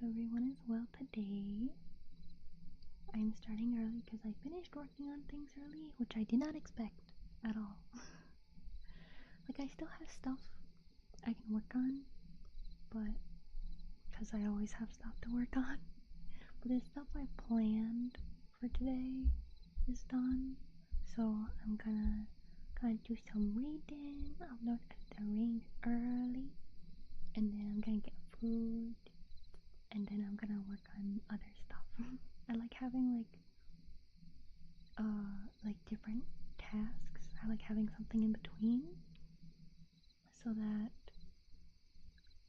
hope everyone is well today. I'm starting early because I finished working on things early, which I did not expect at all. Like, I still have stuff I can work on, but because I always have stuff to work on. But the stuff I planned for today is done, so I'm gonna do some reading. I'm not at the range early, and then I'm gonna get food, and then I'm gonna work on other stuff. I like having like different tasks. I like having something in between so that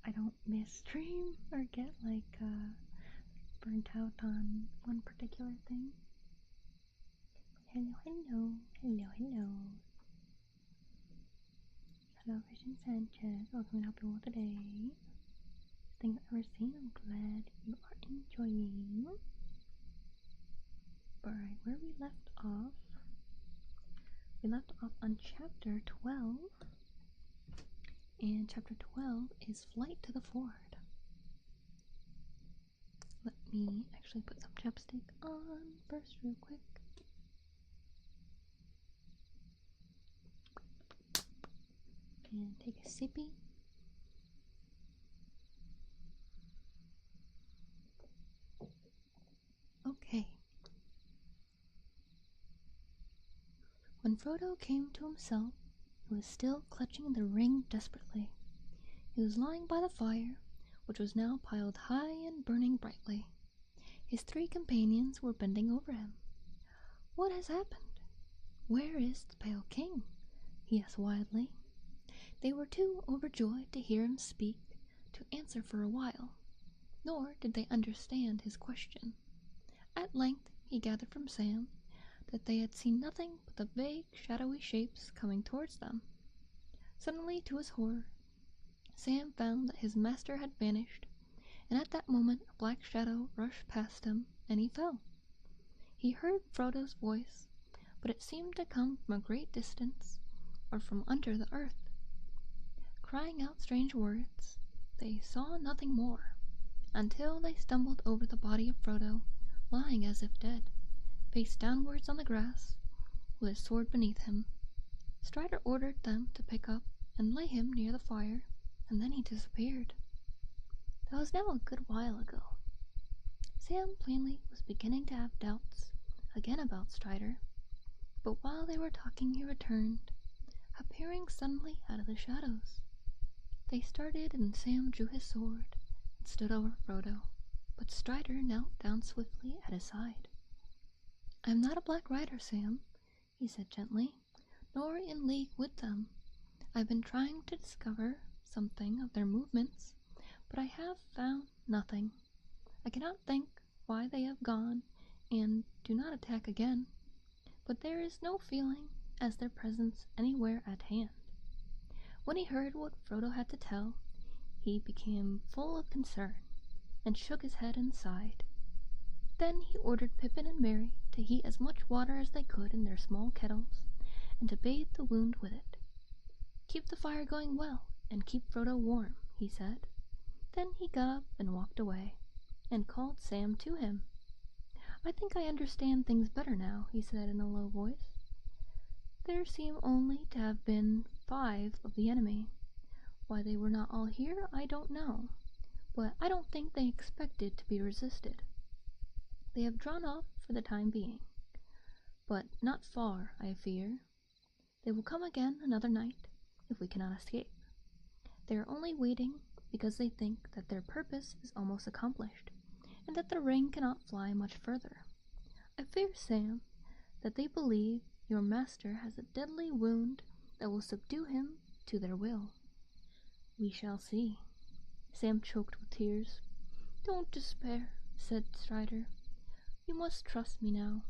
I don't miss stream or get burnt out on one particular thing. Hello, hello, hello, hello. Hello, Vision Sanchez. Welcome to Help You All Today. Thing I've ever seen. I'm glad you are enjoying. Alright, where we left off. We left off on chapter 12. And chapter 12 is Flight to the Ford. Let me actually put some chapstick on first real quick. And take a sippy. Okay. When Frodo came to himself, he was still clutching the ring desperately. He was lying by the fire, which was now piled high and burning brightly. His three companions were bending over him. "What has happened? Where is the Pale King?" he asked wildly. They were too overjoyed to hear him speak to answer for a while, nor did they understand his question. At length he gathered from Sam that they had seen nothing but the vague, shadowy shapes coming towards them. Suddenly, to his horror, Sam found that his master had vanished, and at that moment a black shadow rushed past him, and he fell. He heard Frodo's voice, but it seemed to come from a great distance, or from under the earth. Crying out strange words, they saw nothing more, until they stumbled over the body of Frodo, lying as if dead, face downwards on the grass, with his sword beneath him. Strider ordered them to pick up and lay him near the fire, and then he disappeared. That was now a good while ago. Sam plainly was beginning to have doubts again about Strider, but while they were talking he returned, appearing suddenly out of the shadows. They started, and Sam drew his sword and stood over Frodo, but Strider knelt down swiftly at his side. "I am not a Black Rider, Sam," he said gently, "nor in league with them. I've been trying to discover something of their movements, but I have found nothing. I cannot think why they have gone and do not attack again, but there is no feeling as their presence anywhere at hand." When he heard what Frodo had to tell, he became full of concern, and shook his head and sighed. Then he ordered Pippin and Merry to heat as much water as they could in their small kettles, and to bathe the wound with it. "Keep the fire going well, and keep Frodo warm," he said. Then he got up and walked away, and called Sam to him. "I think I understand things better now," he said in a low voice. "There seem only to have been 5 of the enemy. Why they were not all here, I don't know, but I don't think they expected to be resisted. They have drawn off for the time being, but not far, I fear. They will come again another night, if we cannot escape. They are only waiting because they think that their purpose is almost accomplished, and that the ring cannot fly much further. I fear, Sam, that they believe your master has a deadly wound that will subdue him to their will." "We shall see." Sam choked with tears. "Don't despair," said Strider. "You must trust me now.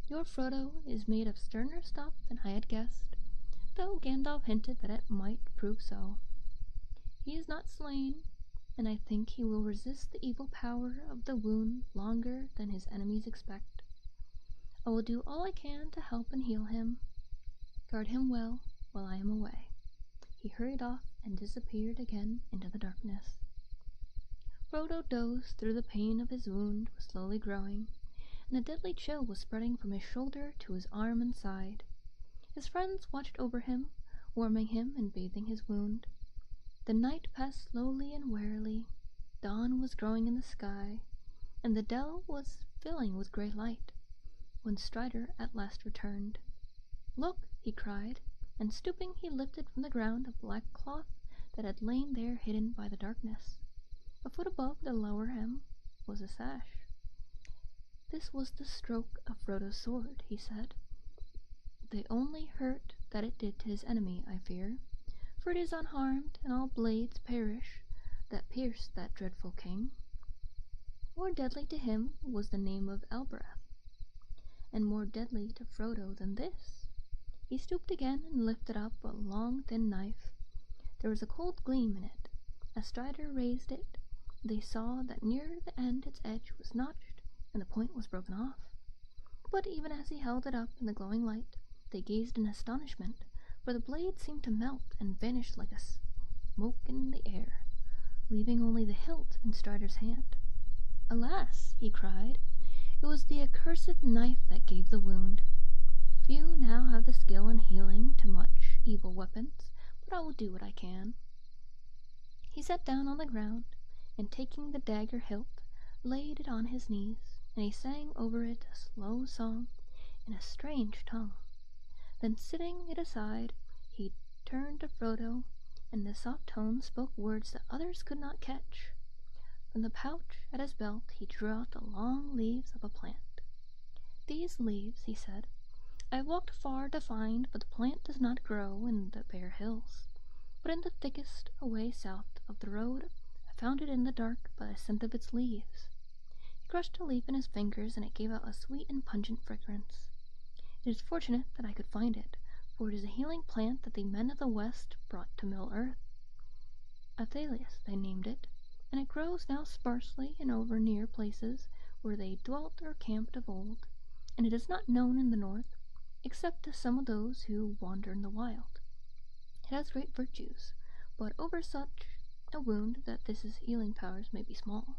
Your Frodo is made of sterner stuff than I had guessed, though Gandalf hinted that it might prove so. He is not slain, and I think he will resist the evil power of the wound longer than his enemies expect. I will do all I can to help and heal him. Guard him well while I am away." He hurried off and disappeared again into the darkness. Frodo dozed through the pain of his wound was slowly growing, and a deadly chill was spreading from his shoulder to his arm and side. His friends watched over him, warming him and bathing his wound. The night passed slowly and warily. Dawn was growing in the sky, and the dell was filling with grey light, when Strider at last returned. "Look!" he cried, and stooping he lifted from the ground a black cloth that had lain there hidden by the darkness. A foot above the lower hem was a sash. "This was the stroke of Frodo's sword," he said. "The only hurt that it did to his enemy, I fear, for it is unharmed, and all blades perish that pierced that dreadful king. More deadly to him was the name of Alfbern, and more deadly to Frodo than this." He stooped again and lifted up a long thin knife. There was a cold gleam in it. As Strider raised it, they saw that near the end its edge was notched, and the point was broken off. But even as he held it up in the glowing light, they gazed in astonishment, for the blade seemed to melt and vanish like a smoke in the air, leaving only the hilt in Strider's hand. "Alas!" he cried, "it was the accursed knife that gave the wound. Few now have the skill in healing to much evil weapons, but I will do what I can." He sat down on the ground, and taking the dagger hilt, laid it on his knees, and he sang over it a slow song in a strange tongue. Then, setting it aside, he turned to Frodo, and in a soft tone spoke words that others could not catch. From the pouch at his belt he drew out the long leaves of a plant. "These leaves," he said, "I have walked far to find, but the plant does not grow in the bare hills, but in the thickest away south of the road. I found it in the dark by the scent of its leaves." He crushed a leaf in his fingers, and it gave out a sweet and pungent fragrance. "It is fortunate that I could find it, for it is a healing plant that the men of the West brought to Middle-earth. Athalias they named it, and it grows now sparsely and over near places where they dwelt or camped of old, and it is not known in the north, except to some of those who wander in the wild. It has great virtues, but over such a wound that this healing powers may be small."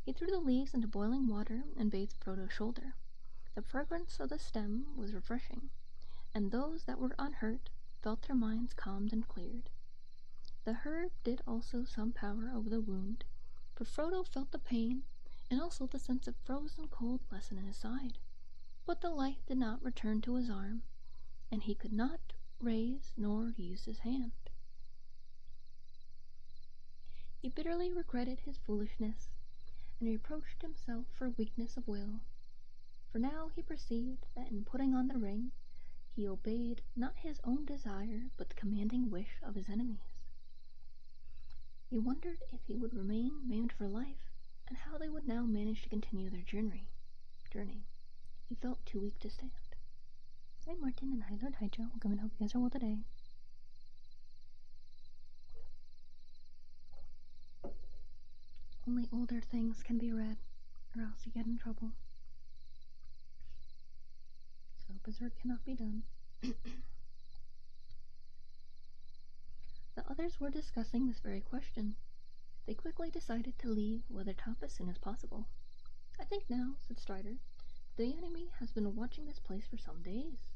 He threw the leaves into boiling water and bathed Frodo's shoulder. The fragrance of the stem was refreshing, and those that were unhurt felt their minds calmed and cleared. The herb did also some power over the wound, for Frodo felt the pain and also the sense of frozen cold lessen in his side. But the life did not return to his arm, and he could not raise nor use his hand. He bitterly regretted his foolishness, and reproached himself for weakness of will, for now he perceived that in putting on the ring he obeyed not his own desire but the commanding wish of his enemies. He wondered if he would remain maimed for life, and how they would now manage to continue their journey. He felt too weak to stand. Hi Martin, and hi Lord Hydra. Welcome, and hope you guys are well today. Only older things can be read, or else you get in trouble. So berserk cannot be done. The others were discussing this very question. They quickly decided to leave Weathertop as soon as possible. "I think now," said Strider, "the enemy has been watching this place for some days.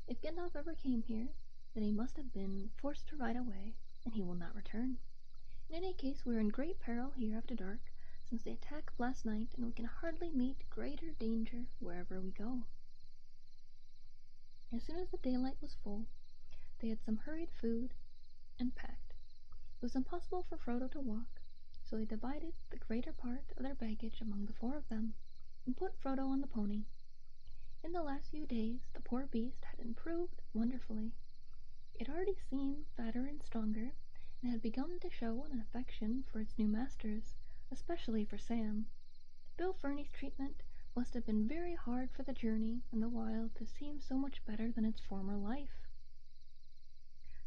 If Gandalf ever came here, then he must have been forced to ride away, and he will not return. In any case, we are in great peril here after dark, since the attack of last night, and we can hardly meet greater danger wherever we go." As soon as the daylight was full, they had some hurried food and packed. It was impossible for Frodo to walk, so they divided the greater part of their baggage among the four of them, and put Frodo on the pony. In the last few days the poor beast had improved wonderfully. It already seemed fatter and stronger, and had begun to show an affection for its new masters, especially for Sam. Bill Ferny's treatment must have been very hard for the journey in the wild to seem so much better than its former life.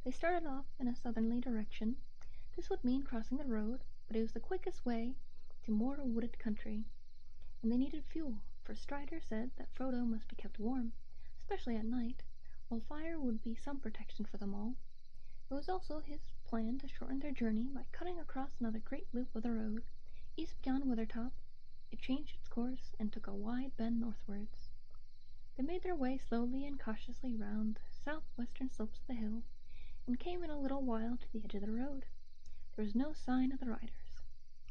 They started off in a southerly direction. This would mean crossing the road, but it was the quickest way to more wooded country, and they needed fuel, for Strider said that Frodo must be kept warm, especially at night, while fire would be some protection for them all. It was also his plan to shorten their journey by cutting across another great loop of the road, East beyond Weathertop, it changed its course and took a wide bend northwards. They made their way slowly and cautiously round the southwestern slopes of the hill, and came in a little while to the edge of the road. There was no sign of the riders,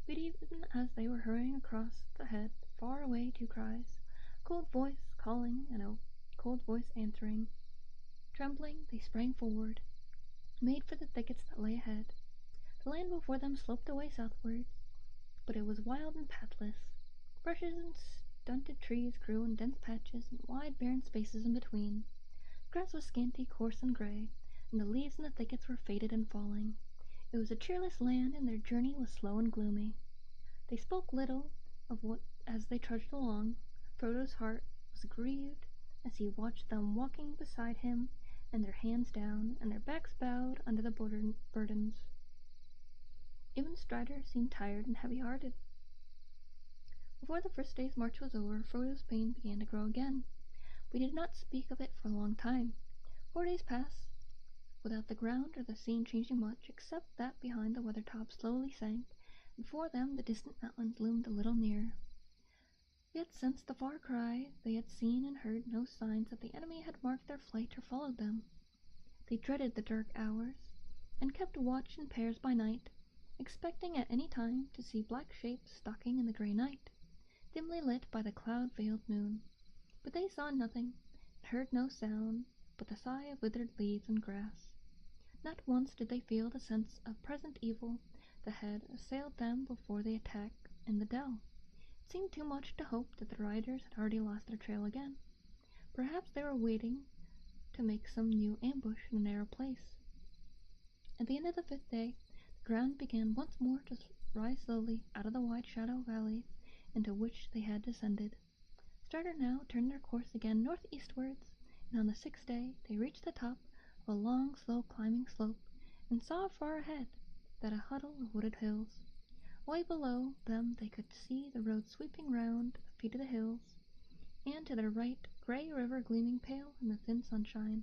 but even as they were hurrying across the head, far away two cries, a cold voice calling and a cold voice answering. Trembling, they sprang forward, made for the thickets that lay ahead. The land before them sloped away southwards, but it was wild and pathless. Bushes and stunted trees grew in dense patches and wide barren spaces in between. The grass was scanty, coarse, and grey, and the leaves in the thickets were faded and falling. It was a cheerless land, and their journey was slow and gloomy. They spoke little of what as they trudged along. Frodo's heart was grieved as he watched them walking beside him, and their hands down, and their backs bowed under the burdens. Even Strider seemed tired and heavy-hearted. Before the first day's march was over, Frodo's pain began to grow again, but he did not speak of it for a long time. 4 days passed without the ground or the scene changing much, except that behind the weathertop slowly sank, and before them the distant mountains loomed a little nearer. Yet since the far cry they had seen and heard no signs that the enemy had marked their flight or followed them. They dreaded the dark hours, and kept watch in pairs by night, expecting at any time to see black shapes stalking in the grey night, dimly lit by the cloud-veiled moon. But they saw nothing, and heard no sound but the sigh of withered leaves and grass. Not once did they feel the sense of present evil that had assailed them before the attack in the dell. It seemed too much to hope that the riders had already lost their trail again. Perhaps they were waiting to make some new ambush in a narrow place. At the end of the 5th day, the ground began once more to rise slowly out of the wide shadow valley into which they had descended. Strider now turned their course again northeastwards, and on the 6th day they reached the top of a long, slow climbing slope, and saw far ahead that a huddle of wooded hills. Way below them they could see the road sweeping round the feet of the hills, and to their right grey river gleaming pale in the thin sunshine.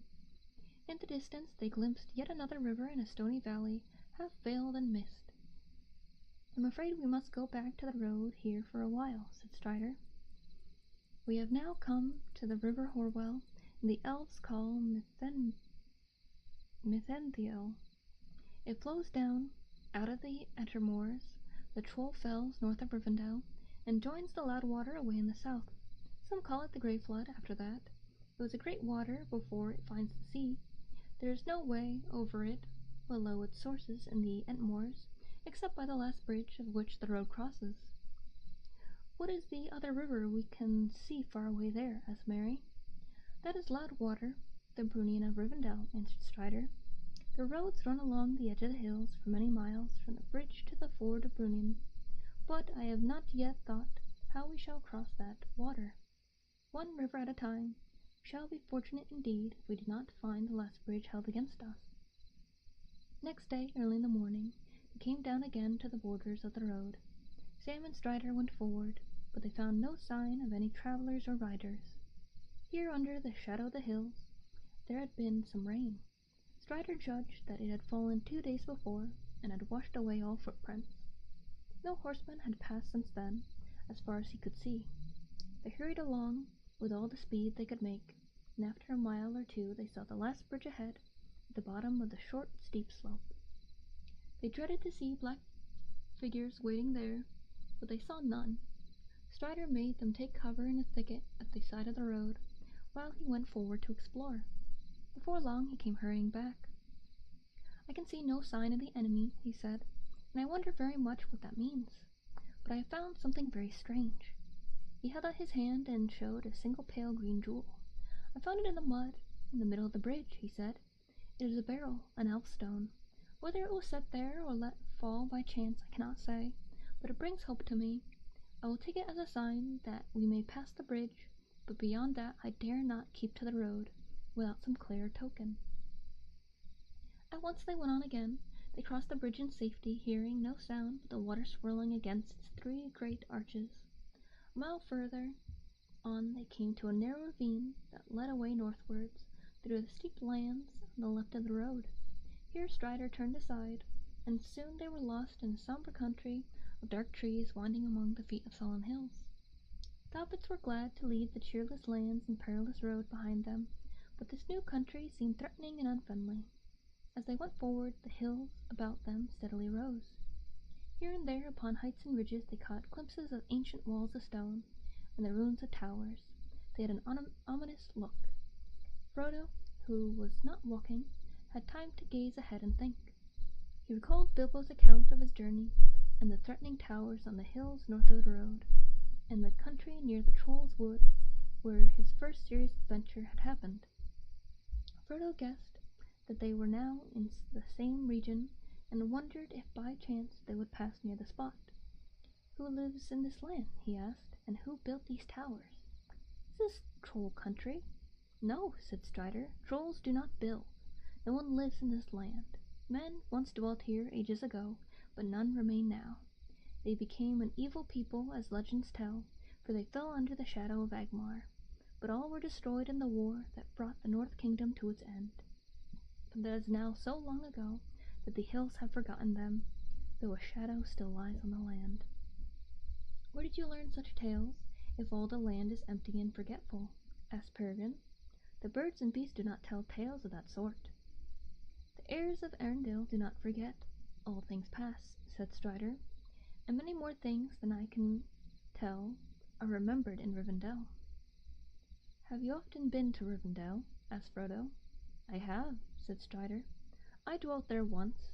In the distance they glimpsed yet another river in a stony valley, half veiled in mist. "I'm afraid we must go back to the road here for a while," said Strider. "We have now come to the river Horwell, and the elves call Mithentheil. It flows down out of the Ettermoors, the Troll Fells north of Rivendell, and joins the Loudwater away in the south. Some call it the Grey Flood after that. It was a great water before it finds the sea. There is no way over it below its sources in the Entmoors, except by the last bridge of which the road crosses." "What is the other river we can see far away there?" asked Merry. "That is Loudwater, the Brunian of Rivendell," answered Strider. "The roads run along the edge of the hills for many miles, from the bridge to the ford of Brunian, but I have not yet thought how we shall cross that water. One river at a time. We shall be fortunate indeed if we do not find the last bridge held against us." Next day, early in the morning, they came down again to the borders of the road. Sam and Strider went forward, but they found no sign of any travelers or riders. Here, under the shadow of the hills, there had been some rain. Strider judged that it had fallen 2 days before, and had washed away all footprints. No horseman had passed since then, as far as he could see. They hurried along with all the speed they could make, and after a mile or two they saw the last bridge ahead, at the bottom of the short, steep slope. They dreaded to see black figures waiting there, but they saw none. Strider made them take cover in a thicket at the side of the road, while he went forward to explore. Before long he came hurrying back. "I can see no sign of the enemy," he said, "and I wonder very much what that means. But I have found something very strange." He held out his hand and showed a single pale green jewel. "I found it in the mud, in the middle of the bridge," he said. "It is a beryl, an elfstone. Whether it was set there or let fall by chance I cannot say, but it brings hope to me. I will take it as a sign that we may pass the bridge, but beyond that I dare not keep to the road without some clear token." At once they went on again. They crossed the bridge in safety, hearing no sound but the water swirling against its 3 great arches. A mile further on they came to a narrow ravine that led away northwards through the steep lands on the left of the road. Here Strider turned aside, and soon they were lost in the sombre country of dark trees winding among the feet of solemn hills. The hobbits were glad to leave the cheerless lands and perilous road behind them, but this new country seemed threatening and unfriendly. As they went forward, the hills about them steadily rose. Here and there upon heights and ridges they caught glimpses of ancient walls of stone and the ruins of towers. They had an ominous look. Frodo, who was not walking, had time to gaze ahead and think. He recalled Bilbo's account of his journey, and the threatening towers on the hills north of the road, and the country near the Troll's Wood, where his first serious adventure had happened. Frodo guessed that they were now in the same region, and wondered if by chance they would pass near the spot. "Who lives in this land?" he asked, "and who built these towers? Is this troll country?" "No," said Strider, "trolls do not build. No one lives in this land. Men once dwelt here ages ago, but none remain now. They became an evil people, as legends tell, for they fell under the shadow of Agmar. But all were destroyed in the war that brought the North Kingdom to its end. But that is now so long ago that the hills have forgotten them, though a shadow still lies on the land." "Where did you learn such tales, if all the land is empty and forgetful?" asked Peregrine. "The birds and beasts do not tell tales of that sort." "The heirs of Arendelle do not forget. All things pass," said Strider, "and many more things than I can tell are remembered in Rivendell." "Have you often been to Rivendell?" asked Frodo. "I have," said Strider. "I dwelt there once,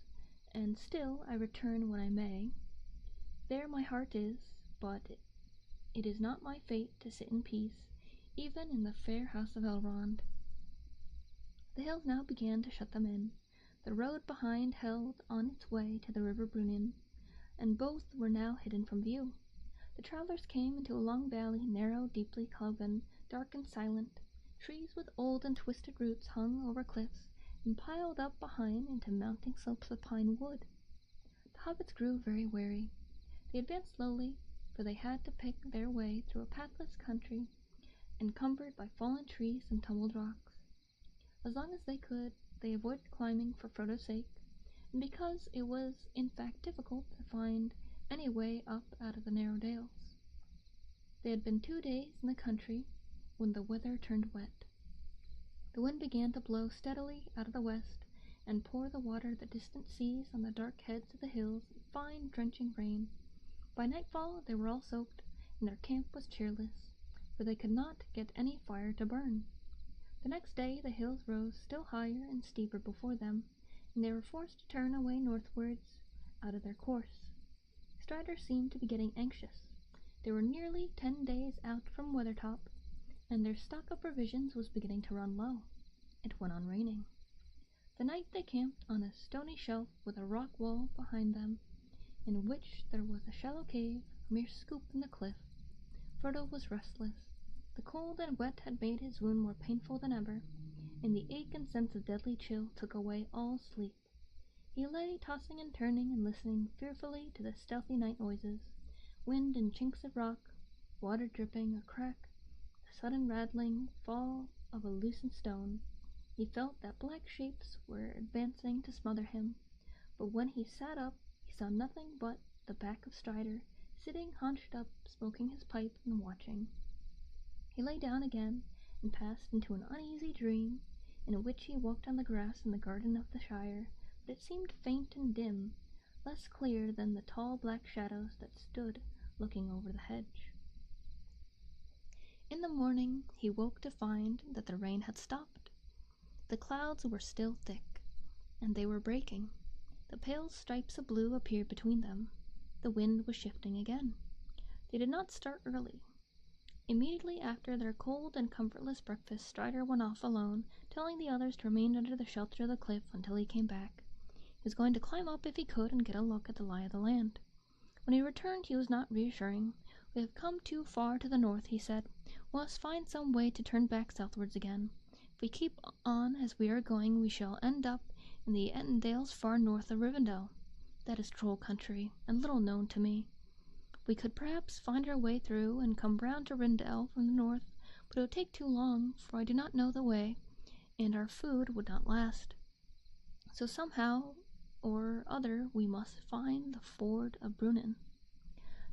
and still I return when I may. There my heart is, but it is not my fate to sit in peace, even in the fair house of Elrond." The hills now began to shut them in. The road behind held on its way to the river Brunnen, and both were now hidden from view. The travelers came into a long valley, narrow, deeply cloven, dark and silent. Trees with old and twisted roots hung over cliffs and piled up behind into mounting slopes of pine wood. The hobbits grew very weary. They advanced slowly, for they had to pick their way through a pathless country encumbered by fallen trees and tumbled rocks. As long as they could, they avoided climbing for Frodo's sake, and because it was in fact difficult to find any way up out of the narrow dales. They had been 2 days in the country when the weather turned wet. The wind began to blow steadily out of the west and pour the water of the distant seas on the dark heads of the hills in fine drenching rain. By nightfall they were all soaked, and their camp was cheerless, for they could not get any fire to burn. The next day the hills rose still higher and steeper before them, and they were forced to turn away northwards out of their course. Strider seemed to be getting anxious. They were nearly 10 days out from Weathertop, and their stock of provisions was beginning to run low. It went on raining. The night they camped on a stony shelf with a rock wall behind them, in which there was a shallow cave, a mere scoop in the cliff. Frodo was restless. The cold and wet had made his wound more painful than ever, and the ache and sense of deadly chill took away all sleep. He lay tossing and turning and listening fearfully to the stealthy night noises, wind and chinks of rock, water dripping, a crack, the sudden rattling fall of a loosened stone. He felt that black shapes were advancing to smother him, but when he sat up he saw nothing but the back of Strider, sitting hunched up, smoking his pipe and watching. He lay down again and passed into an uneasy dream, in which he walked on the grass in the garden of the Shire, but it seemed faint and dim, less clear than the tall black shadows that stood looking over the hedge. In the morning he woke to find that the rain had stopped. The clouds were still thick, and they were breaking. The pale stripes of blue appeared between them. The wind was shifting again. They did not start early. Immediately after their cold and comfortless breakfast, Strider went off alone, telling the others to remain under the shelter of the cliff until he came back. He was going to climb up if he could and get a look at the lie of the land. When he returned he was not reassuring. "We have come too far to the north," he said. "We must find some way to turn back southwards again. If we keep on as we are going we shall end up in the Ettendales far north of Rivendell. That is troll country, and little known to me. We could perhaps find our way through and come round to Rivendell from the north, but it would take too long, for I do not know the way, and our food would not last. So somehow or other we must find the ford of Brunnen."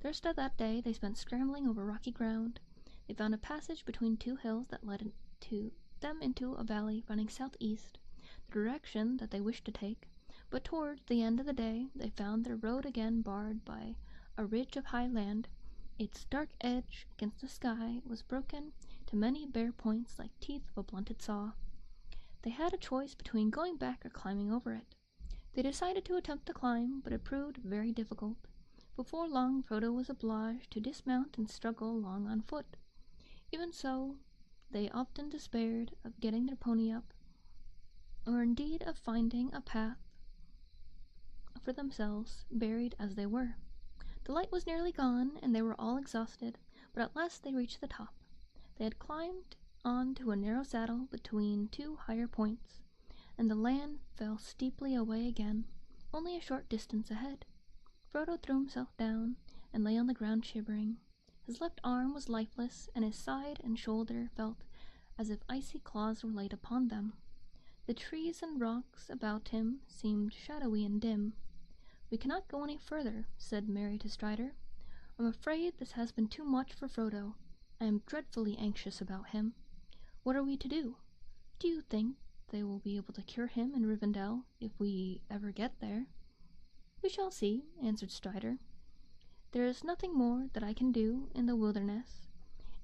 The rest of that day they spent scrambling over rocky ground. They found a passage between two hills that led to them into a valley running southeast, the direction that they wished to take, but toward the end of the day they found their road again barred by a ridge of high land. Its dark edge against the sky was broken to many bare points like teeth of a blunted saw. They had a choice between going back or climbing over it. They decided to attempt the climb, but it proved very difficult. Before long, Frodo was obliged to dismount and struggle along on foot. Even so, they often despaired of getting their pony up, or indeed of finding a path for themselves, buried as they were. The light was nearly gone, and they were all exhausted, but at last they reached the top. They had climbed on to a narrow saddle between two higher points, and the land fell steeply away again, only a short distance ahead. Frodo threw himself down and lay on the ground shivering. His left arm was lifeless, and his side and shoulder felt as if icy claws were laid upon them. The trees and rocks about him seemed shadowy and dim. "We cannot go any further," said Merry to Strider. "I'm afraid this has been too much for Frodo. I am dreadfully anxious about him. What are we to do? Do you think they will be able to cure him in Rivendell if we ever get there?" "We shall see," answered Strider. "There is nothing more that I can do in the wilderness,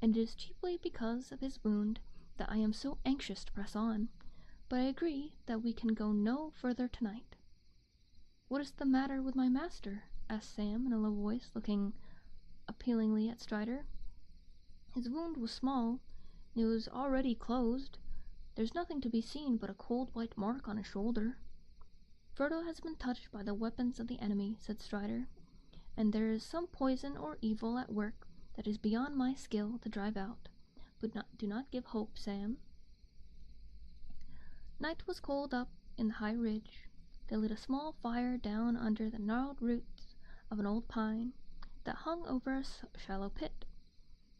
and it is chiefly because of his wound that I am so anxious to press on, but I agree that we can go no further tonight." "What is the matter with my master?" asked Sam in a low voice, looking appealingly at Strider. "His wound was small, and it was already closed. There's nothing to be seen but a cold white mark on his shoulder." "Frodo has been touched by the weapons of the enemy," said Strider, "and there is some poison or evil at work that is beyond my skill to drive out. But do not give hope, Sam." Night was cold up in the high ridge. They lit a small fire down under the gnarled roots of an old pine that hung over a shallow pit.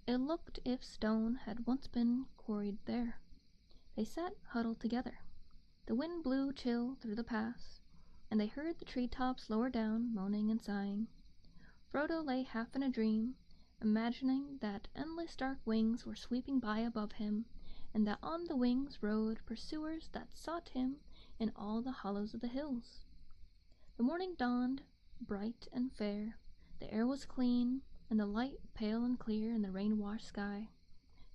It looked as if stone had once been quarried there. They sat huddled together. The wind blew chill through the pass, and they heard the tree-tops lower down, moaning and sighing. Frodo lay half in a dream, imagining that endless dark wings were sweeping by above him, and that on the wings rode pursuers that sought him in all the hollows of the hills. The morning dawned, bright and fair. The air was clean, and the light pale and clear in the rain-washed sky.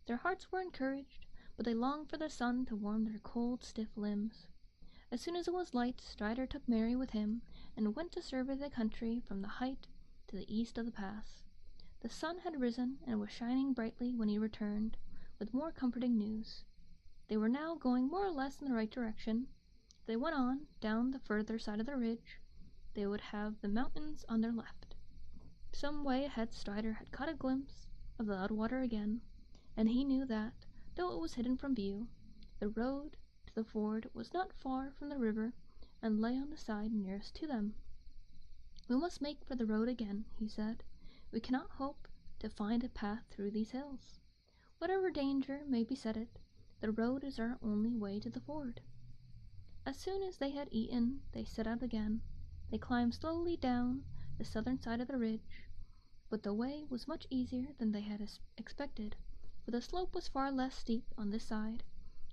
Their hearts were encouraged, but they longed for the sun to warm their cold, stiff limbs. As soon as it was light, Strider took Merry with him and went to survey the country from the height to the east of the pass. The sun had risen and was shining brightly when he returned, with more comforting news. They were now going more or less in the right direction. If they went on, down the further side of the ridge, they would have the mountains on their left. Some way ahead Strider had caught a glimpse of the Loudwater again, and he knew that, though it was hidden from view, the road to the ford was not far from the river and lay on the side nearest to them. "We must make for the road again," he said. "We cannot hope to find a path through these hills. Whatever danger may beset it, the road is our only way to the ford." As soon as they had eaten, they set out again. They climbed slowly down the southern side of the ridge, but the way was much easier than they had expected, for the slope was far less steep on this side,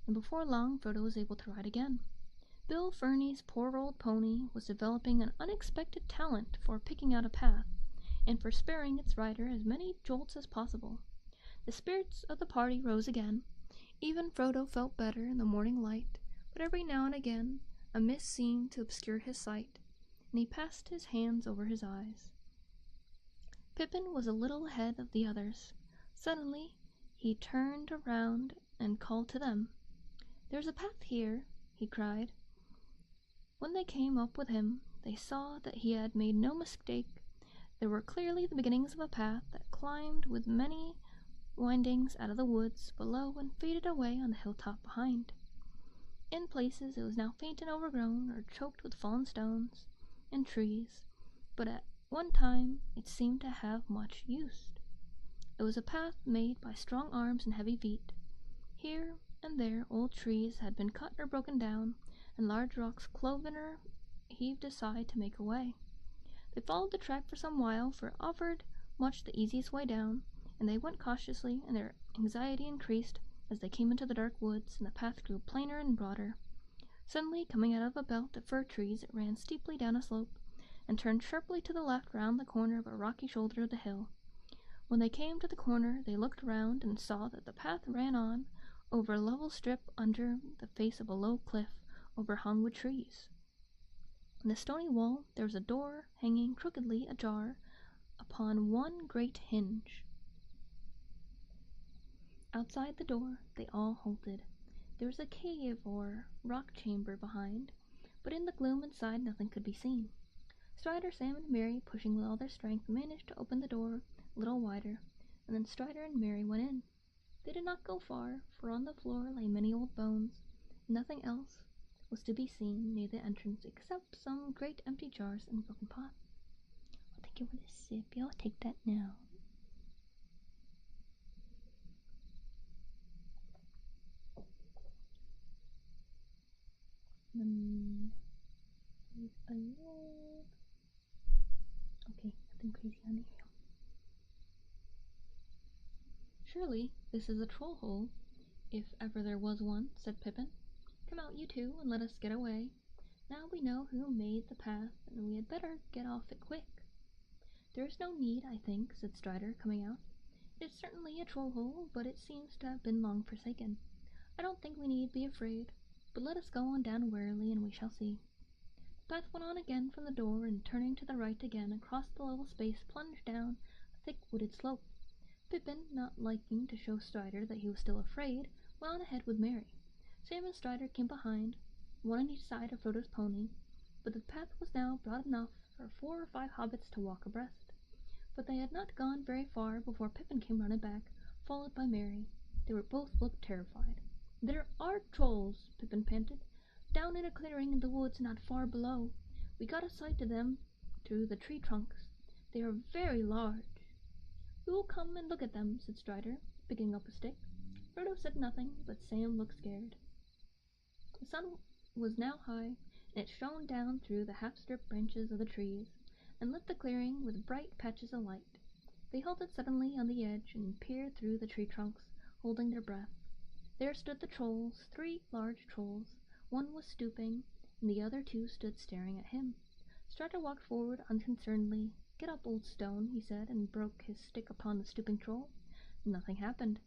and before long Frodo was able to ride again. Bill Ferny's poor old pony was developing an unexpected talent for picking out a path, and for sparing its rider as many jolts as possible. The spirits of the party rose again. Even Frodo felt better in the morning light, but every now and again a mist seemed to obscure his sight, and he passed his hands over his eyes. Pippin was a little ahead of the others. Suddenly he turned around and called to them. "There's a path here," he cried. When they came up with him, they saw that he had made no mistake. There were clearly the beginnings of a path that climbed with many windings out of the woods below and faded away on the hilltop behind. In places it was now faint and overgrown, or choked with fallen stones and trees, but at one time it seemed to have much use. It was a path made by strong arms and heavy feet. Here and there old trees had been cut or broken down, and large rocks cloven or heaved aside to make a way. They followed the track for some while, for it offered watched the easiest way down, and they went cautiously, and their anxiety increased as they came into the dark woods, and the path grew plainer and broader. Suddenly, coming out of a belt of fir trees, it ran steeply down a slope, and turned sharply to the left round the corner of a rocky shoulder of the hill. When they came to the corner, they looked round and saw that the path ran on over a level strip under the face of a low cliff, overhung with trees. In the stony wall there was a door hanging crookedly ajar upon one great hinge. Outside the door they all halted. There was a cave or rock chamber behind, but in the gloom inside nothing could be seen. Strider, Sam, and Mary, pushing with all their strength, managed to open the door a little wider, and then Strider and Mary went in. They did not go far, for on the floor lay many old bones, and nothing else was to be seen near the entrance except some great empty jars and broken pots. I'll take it with a sip. Y'all take that now. Okay, nothing crazy on here. Surely this is a troll hole, if ever there was one, said Pippin. Come out, you two, and let us get away. Now we know who made the path, and we had better get off it quick. There is no need, I think, said Strider, coming out. It is certainly a troll hole, but it seems to have been long forsaken. I don't think we need be afraid, but let us go on down warily, and we shall see. The path went on again from the door, and turning to the right again across the level space, plunged down a thick wooded slope. Pippin, not liking to show Strider that he was still afraid, went on ahead with Mary. Sam and Strider came behind, one on each side of Frodo's pony, but the path was now broad enough for 4 or 5 hobbits to walk abreast. But they had not gone very far before Pippin came running back, followed by Mary. They were both looked terrified. There are trolls, Pippin panted, down in a clearing in the woods not far below. We got a sight of them through the tree trunks. They are very large. We will come and look at them, said Strider, picking up a stick. Frodo said nothing, but Sam looked scared. The sun was now high, and it shone down through the half-stripped branches of the trees, and lit the clearing with bright patches of light. They halted suddenly on the edge, and peered through the tree trunks, holding their breath. There stood the trolls, 3 large trolls. One was stooping, and the other 2 stood staring at him. Strider walked forward unconcernedly. Get up, old stone, he said, and broke his stick upon the stooping troll. Nothing happened.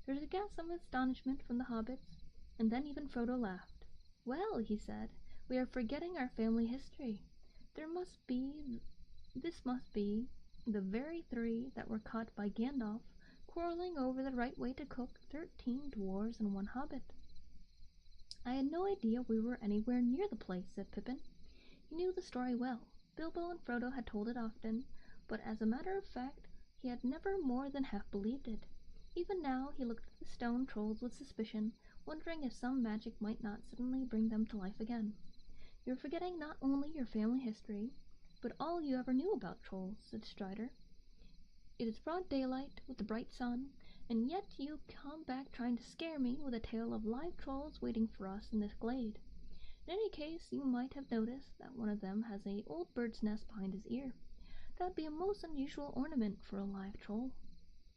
There was a gasp of astonishment from the hobbits, and then even Frodo laughed. Well, he said, we are forgetting our family history. This must be the very 3 that were caught by Gandalf, quarreling over the right way to cook 13 dwarves and 1 hobbit. I had no idea we were anywhere near the place, said Pippin. He knew the story well. Bilbo and Frodo had told it often, but as a matter of fact, he had never more than half believed it. Even now he looked at the stone trolls with suspicion, wondering if some magic might not suddenly bring them to life again. You are forgetting not only your family history, but all you ever knew about trolls, said Strider. It is broad daylight with the bright sun, and yet you come back trying to scare me with a tale of live trolls waiting for us in this glade. In any case, you might have noticed that one of them has an old bird's nest behind his ear. That would be a most unusual ornament for a live troll.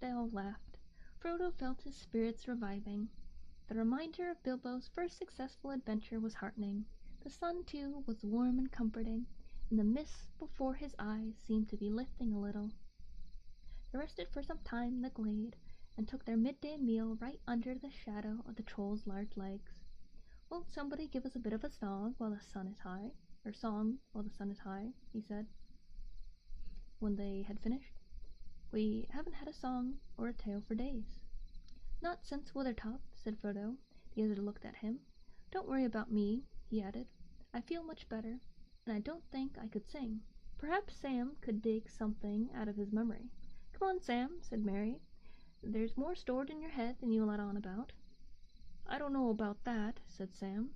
They all laughed. Frodo felt his spirits reviving. The reminder of Bilbo's first successful adventure was heartening. The sun, too, was warm and comforting, and the mists before his eyes seemed to be lifting a little. They rested for some time in the glade, and took their midday meal right under the shadow of the troll's large legs. Won't somebody give us a bit of a song while the sun is high? He said, when they had finished. We haven't had a song or a tale for days. Not since Withertop, said Frodo. The other looked at him. Don't worry about me, he added. I feel much better, and I don't think I could sing. Perhaps Sam could dig something out of his memory. Come on, Sam, said Mary. There's more stored in your head than you let on about. I don't know about that, said Sam.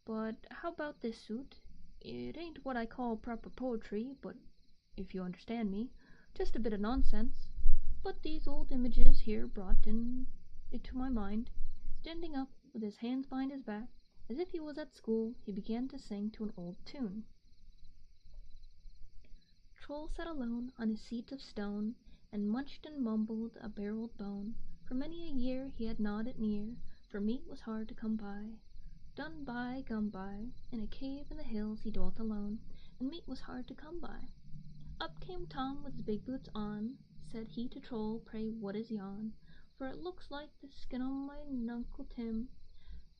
But how about this suit? It ain't what I call proper poetry, but, if you understand me, just a bit of nonsense. But these old images here brought it to my mind. Standing up, with his hands behind his back, as if he was at school, he began to sing to an old tune. Troll sat alone on his seat of stone, and munched and mumbled a barreled bone. For many a year he had gnawed it near, for meat was hard to come by. Done by, gone by, in a cave in the hills he dwelt alone, and meat was hard to come by. Up came Tom with his big boots on. Said he to Troll, "Pray, what is yon? For it looks like the skin on my Nuncle Tim,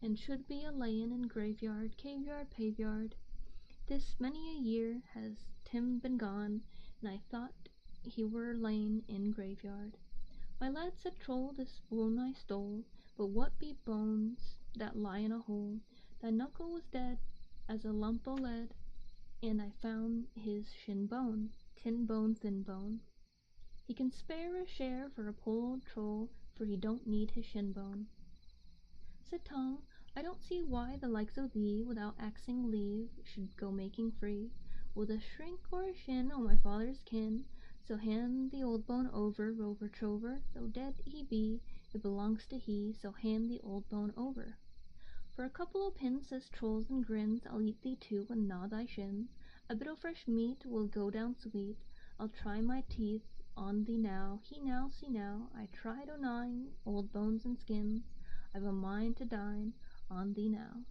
and should be a layin' in graveyard, caveyard, paveyard. This many a year has Tim been gone, and I thought he were layin' in graveyard." "My lad," said Troll, "this bone I stole, but what be bones that lie in a hole? Thy nuncle was dead as a lump o' lead, and I found his shin bone, tin bone, thin bone. He can spare a share for a poor old Troll, for he don't need his shin bone." Said Tom, "I don't see why the likes of thee, without axing leave, should go making free with a shrink or a shin o' my father's kin. So hand the old bone over, rover trover, though dead he be, it belongs to he, so hand the old bone over. For a couple o' pins," says Trolls and grins, "I'll eat thee too and gnaw thy shins. A bit o' fresh meat will go down sweet. I'll try my teeth on thee now. He now, see now, I tried o' gnawing old bones and skins. I've a mind to dine on thee now."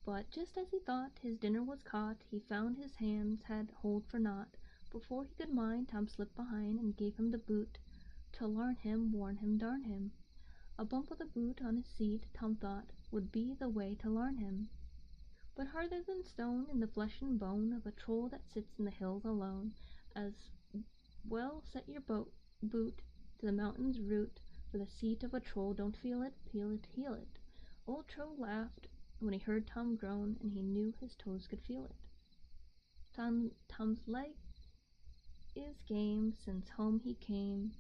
But just as he thought his dinner was caught, he found his hands had hold for naught. Before he could mind, Tom slipped behind and gave him the boot to larn him, warn him, darn him. A bump of the boot on his seat, Tom thought, would be the way to larn him. But harder than stone in the flesh and bone of a Troll that sits in the hills alone, as well set your boot to the mountain's root, for the seat of a Troll don't feel it, peel it, heel it. Old Troll laughed when he heard Tom groan, and he knew his toes could feel it. Tom's leg is game since home he came,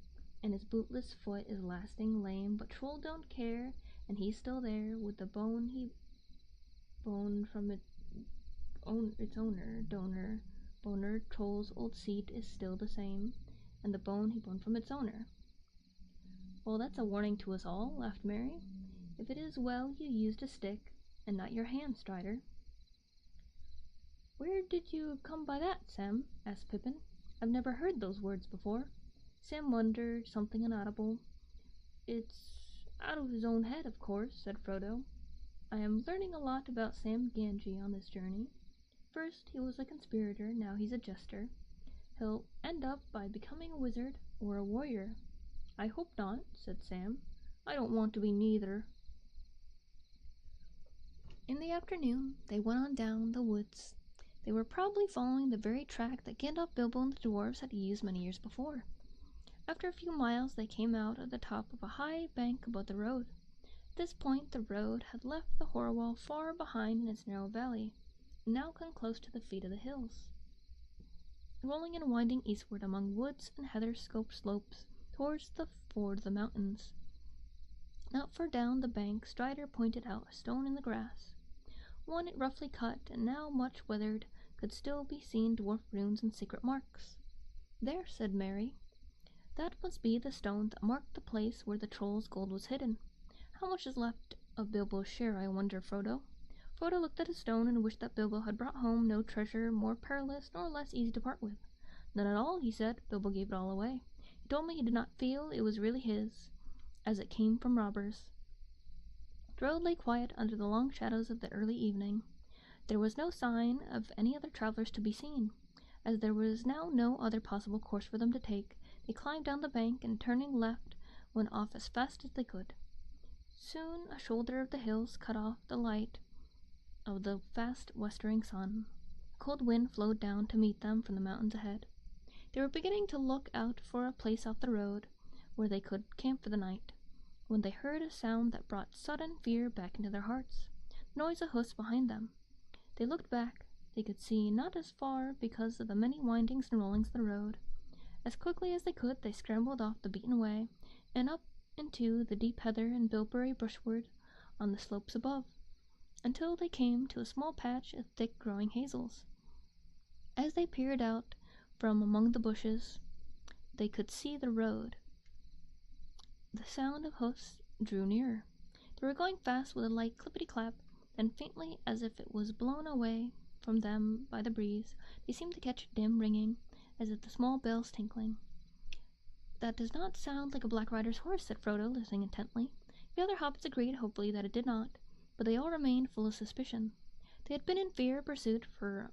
and his bootless foot is lasting lame. But Troll don't care, and he's still there, with the bone he boned from its owner, boner. Troll's old seat is still the same, and the bone he boned from its owner. "Well, that's a warning to us all," laughed Mary. "If it is well you used a stick, and not your hand, Strider." "Where did you come by that, Sam?" asked Pippin. "I've never heard those words before." Sam wondered, something inaudible. "It's out of his own head, of course," said Frodo. "I am learning a lot about Sam Gamgee on this journey. First he was a conspirator, now he's a jester. He'll end up by becoming a wizard or a warrior." "I hope not," said Sam. "I don't want to be neither." In the afternoon they went on down the woods. They were probably following the very track that Gandalf, Bilbo, and the dwarves had used many years before. After a few miles they came out at the top of a high bank above the road. At this point the road had left the Horwell far behind in its narrow valley, and now come close to the feet of the hills, rolling and winding eastward among woods and heather-scoped slopes towards the ford of the mountains. Not far down the bank Strider pointed out a stone in the grass. One roughly cut and now much weathered, could still be seen dwarf runes and secret marks. "There," said Mary. "That must be the stone that marked the place where the Troll's gold was hidden. How much is left of Bilbo's share, I wonder, Frodo?" Frodo looked at the stone and wished that Bilbo had brought home no treasure more perilous nor less easy to part with. "None at all," he said. "Bilbo gave it all away. He told me he did not feel it was really his, as it came from robbers." The road lay quiet under the long shadows of the early evening. There was no sign of any other travelers to be seen. As there was now no other possible course for them to take, they climbed down the bank and, turning left, went off as fast as they could. Soon a shoulder of the hills cut off the light of the fast westering sun. A cold wind flowed down to meet them from the mountains ahead. They were beginning to look out for a place off the road where they could camp for the night, when they heard a sound that brought sudden fear back into their hearts. The noise of hoofs behind them. They looked back. They could see not as far because of the many windings and rollings of the road. As quickly as they could they scrambled off the beaten way and up into the deep heather and bilberry brushwood on the slopes above, until they came to a small patch of thick growing hazels. As they peered out from among the bushes, they could see the road. The sound of hoofs drew nearer. They were going fast with a light clippity-clap, then faintly, as if it was blown away from them by the breeze, they seemed to catch a dim ringing, as if the small bells tinkling. That does not sound like a Black Rider's horse, said Frodo, listening intently. The other hobbits agreed hopefully that it did not, but they all remained full of suspicion. They had been in fear of pursuit for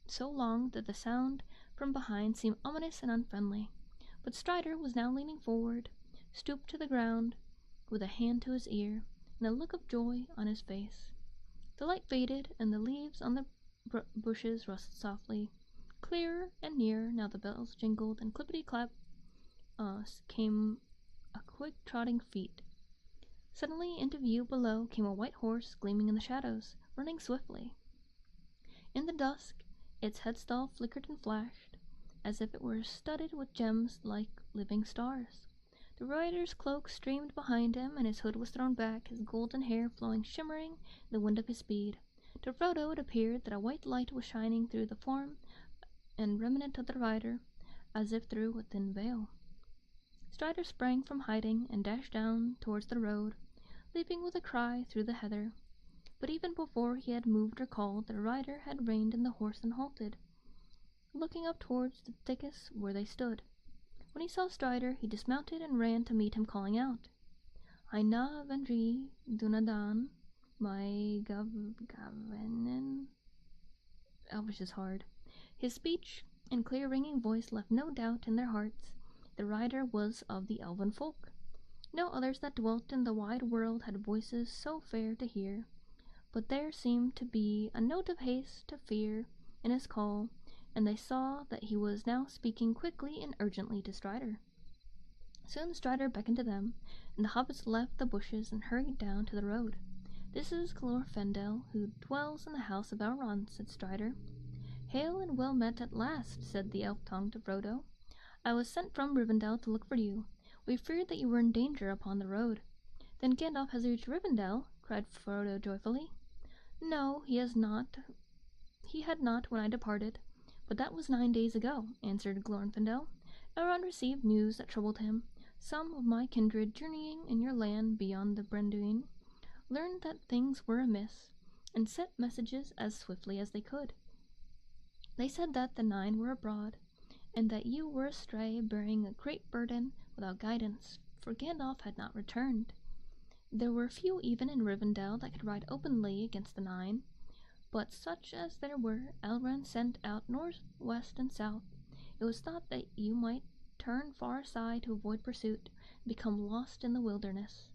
so long that the sound from behind seemed ominous and unfriendly. But Strider was now leaning forward, stooped to the ground, with a hand to his ear, and a look of joy on his face. The light faded, and the leaves on the bushes rustled softly. Clearer and nearer now the bells jingled, and clippity-clap came a quick trotting feet. Suddenly into view below came a white horse gleaming in the shadows, running swiftly. In the dusk, its headstall flickered and flashed, as if it were studded with gems like living stars. The rider's cloak streamed behind him, and his hood was thrown back, his golden hair flowing shimmering in the wind of his speed. To Frodo it appeared that a white light was shining through the form and remnant of the rider, as if through a thin veil. Strider sprang from hiding and dashed down towards the road, leaping with a cry through the heather. But even before he had moved or called, the rider had reined in the horse and halted, looking up towards the thickets where they stood. When he saw Strider, he dismounted and ran to meet him, calling out, "Aina vendri donothon, my gavenen." Elvish is hard. His speech and clear ringing voice left no doubt in their hearts. The rider was of the elven folk. No others that dwelt in the wide world had voices so fair to hear, but there seemed to be a note of haste to fear in his call, and they saw that he was now speaking quickly and urgently to Strider. Soon Strider beckoned to them, and the hobbits left the bushes and hurried down to the road. "This is Glorfindel, who dwells in the house of Elrond," said Strider. "Hail and well met at last," said the elf tongue to Frodo. "I was sent from Rivendell to look for you. We feared that you were in danger upon the road." "Then Gandalf has reached Rivendell?" cried Frodo joyfully. "No, he has not. He had not when I departed, but that was 9 days ago," answered Glorfindel. "Elrond received news that troubled him. Some of my kindred, journeying in your land beyond the Brenduin, learned that things were amiss, and sent messages as swiftly as they could. They said that the 9 were abroad, and that you were astray, bearing a great burden without guidance, for Gandalf had not returned. There were few even in Rivendell that could ride openly against the 9, but such as there were, Elrond sent out north, west, and south. It was thought that you might turn far aside to avoid pursuit, and become lost in the wilderness.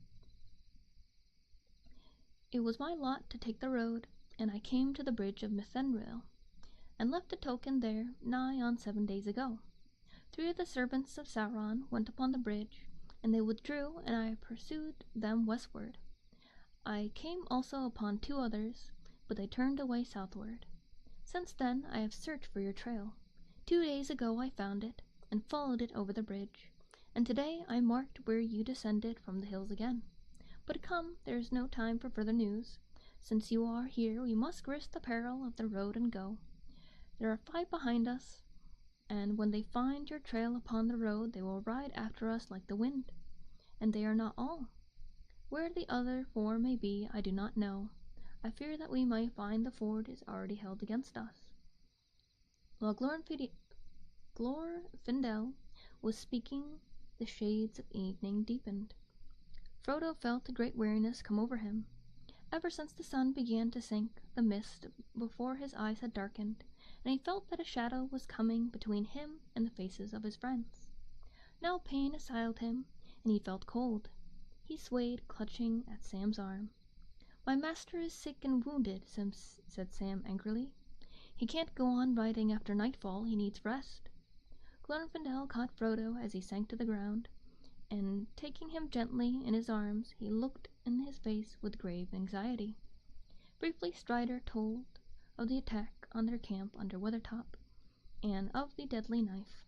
It was my lot to take the road, and I came to the bridge of Mithenril, and left a token there nigh on 7 days ago. 3 of the servants of Sauron went upon the bridge, and they withdrew, and I pursued them westward. I came also upon 2 others, but they turned away southward. Since then I have searched for your trail. 2 days ago I found it, and followed it over the bridge, and today I marked where you descended from the hills again. But come, there is no time for further news. Since you are here, we must risk the peril of the road and go. There are 5 behind us, and when they find your trail upon the road, they will ride after us like the wind. And they are not all. Where the other 4 may be, I do not know. I fear that we may find the ford is already held against us." While Glorfindel was speaking, the shades of evening deepened. Frodo felt a great weariness come over him. Ever since the sun began to sink, the mist before his eyes had darkened, and he felt that a shadow was coming between him and the faces of his friends. Now pain assailed him, and he felt cold. He swayed, clutching at Sam's arm. "My master is sick and wounded," said Sam angrily. "He can't go on riding after nightfall. He needs rest." Glorfindel caught Frodo as he sank to the ground, and taking him gently in his arms, he looked in his face with grave anxiety. Briefly Strider told of the attack on their camp under Weathertop, and of the deadly knife.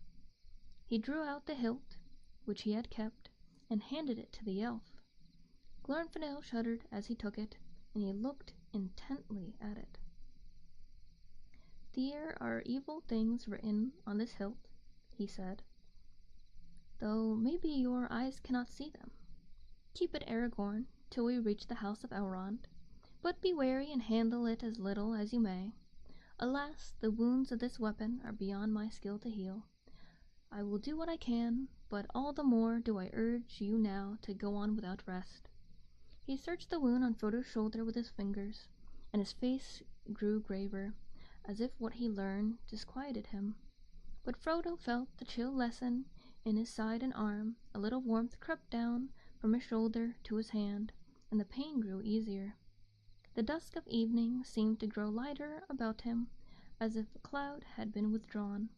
He drew out the hilt, which he had kept, and handed it to the elf. Glorfindel shuddered as he took it, and he looked intently at it. "There are evil things written on this hilt," he said, "though maybe your eyes cannot see them. Keep it, Aragorn, till we reach the house of Elrond, but be wary and handle it as little as you may. Alas, the wounds of this weapon are beyond my skill to heal. I will do what I can, but all the more do I urge you now to go on without rest." He searched the wound on Frodo's shoulder with his fingers, and his face grew graver, as if what he learned disquieted him. But Frodo felt the chill lessen in his side and arm, a little warmth crept down from his shoulder to his hand, and the pain grew easier. The dusk of evening seemed to grow lighter about him, as if a cloud had been withdrawn.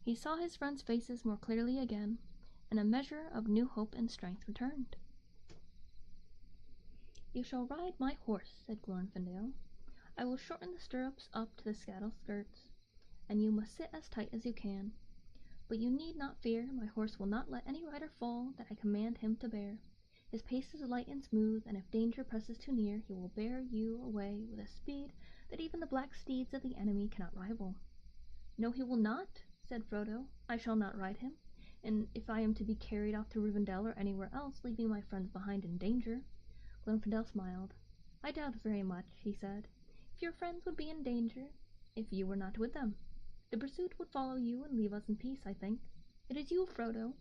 He saw his friends' faces more clearly again, and a measure of new hope and strength returned. "You shall ride my horse," said Glorfindel. "I will shorten the stirrups up to the saddle skirts, and you must sit as tight as you can. But you need not fear, my horse will not let any rider fall that I command him to bear. His pace is light and smooth, and if danger presses too near, he will bear you away with a speed that even the black steeds of the enemy cannot rival." "No, he will not," said Frodo. "I shall not ride him, and if I am to be carried off to Rivendell or anywhere else, leaving my friends behind in danger—" Glorfindel smiled. "I doubt very much," he said, "if your friends would be in danger if you were not with them. The pursuit would follow you and leave us in peace, I think. It is you, Frodo,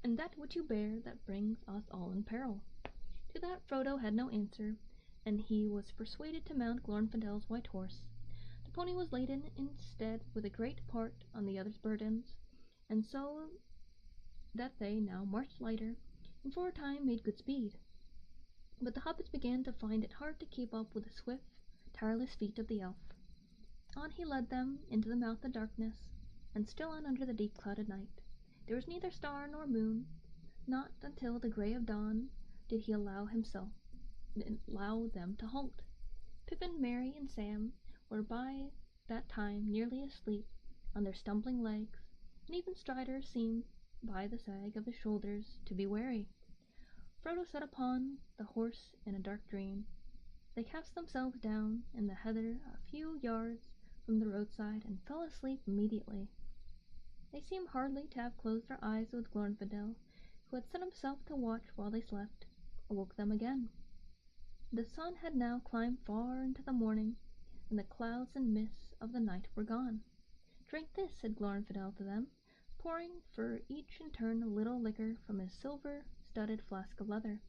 and that which you bear that brings us all in peril." To that Frodo had no answer, and he was persuaded to mount Glorfindel's white horse. The pony was laden instead with a great part on the other's burdens, and so that they now marched lighter, and for a time made good speed. But the hobbits began to find it hard to keep up with the swift, tireless feet of the elf. On he led them into the mouth of darkness, and still on under the deep clouded night. There was neither star nor moon. Not until the grey of dawn did he allow them to halt. Pippin, Merry, and Sam were by that time nearly asleep on their stumbling legs, and even Strider seemed, by the sag of his shoulders, to be weary. Frodo sat upon the horse in a dark dream. They cast themselves down in the heather a few yards from the roadside and fell asleep immediately. They seemed hardly to have closed their eyes when Glorfindel, who had set himself to watch while they slept, awoke them again. The sun had now climbed far into the morning, and the clouds and mists of the night were gone. "Drink this," said Glorfindel to them, pouring for each in turn a little liquor from his silver-studded flask of leather.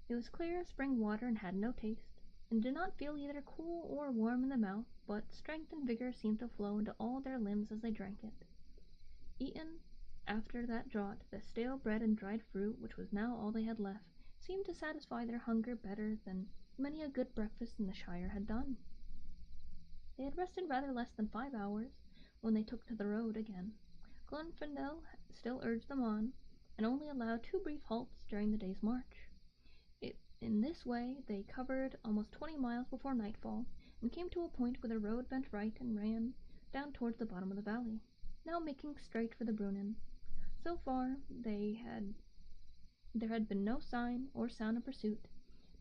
It was clear as spring water and had no taste, and did not feel either cool or warm in the mouth, but strength and vigor seemed to flow into all their limbs as they drank it. Eaten after that draught, the stale bread and dried fruit, which was now all they had left, seemed to satisfy their hunger better than many a good breakfast in the Shire had done. They had rested rather less than 5 hours when they took to the road again. Glorfindel still urged them on, and only allowed 2 brief halts during the day's march. In this way they covered almost 20 miles before nightfall, and came to a point where the road bent right and ran down towards the bottom of the valley, now making straight for the Brunnen. So far there had been no sign or sound of pursuit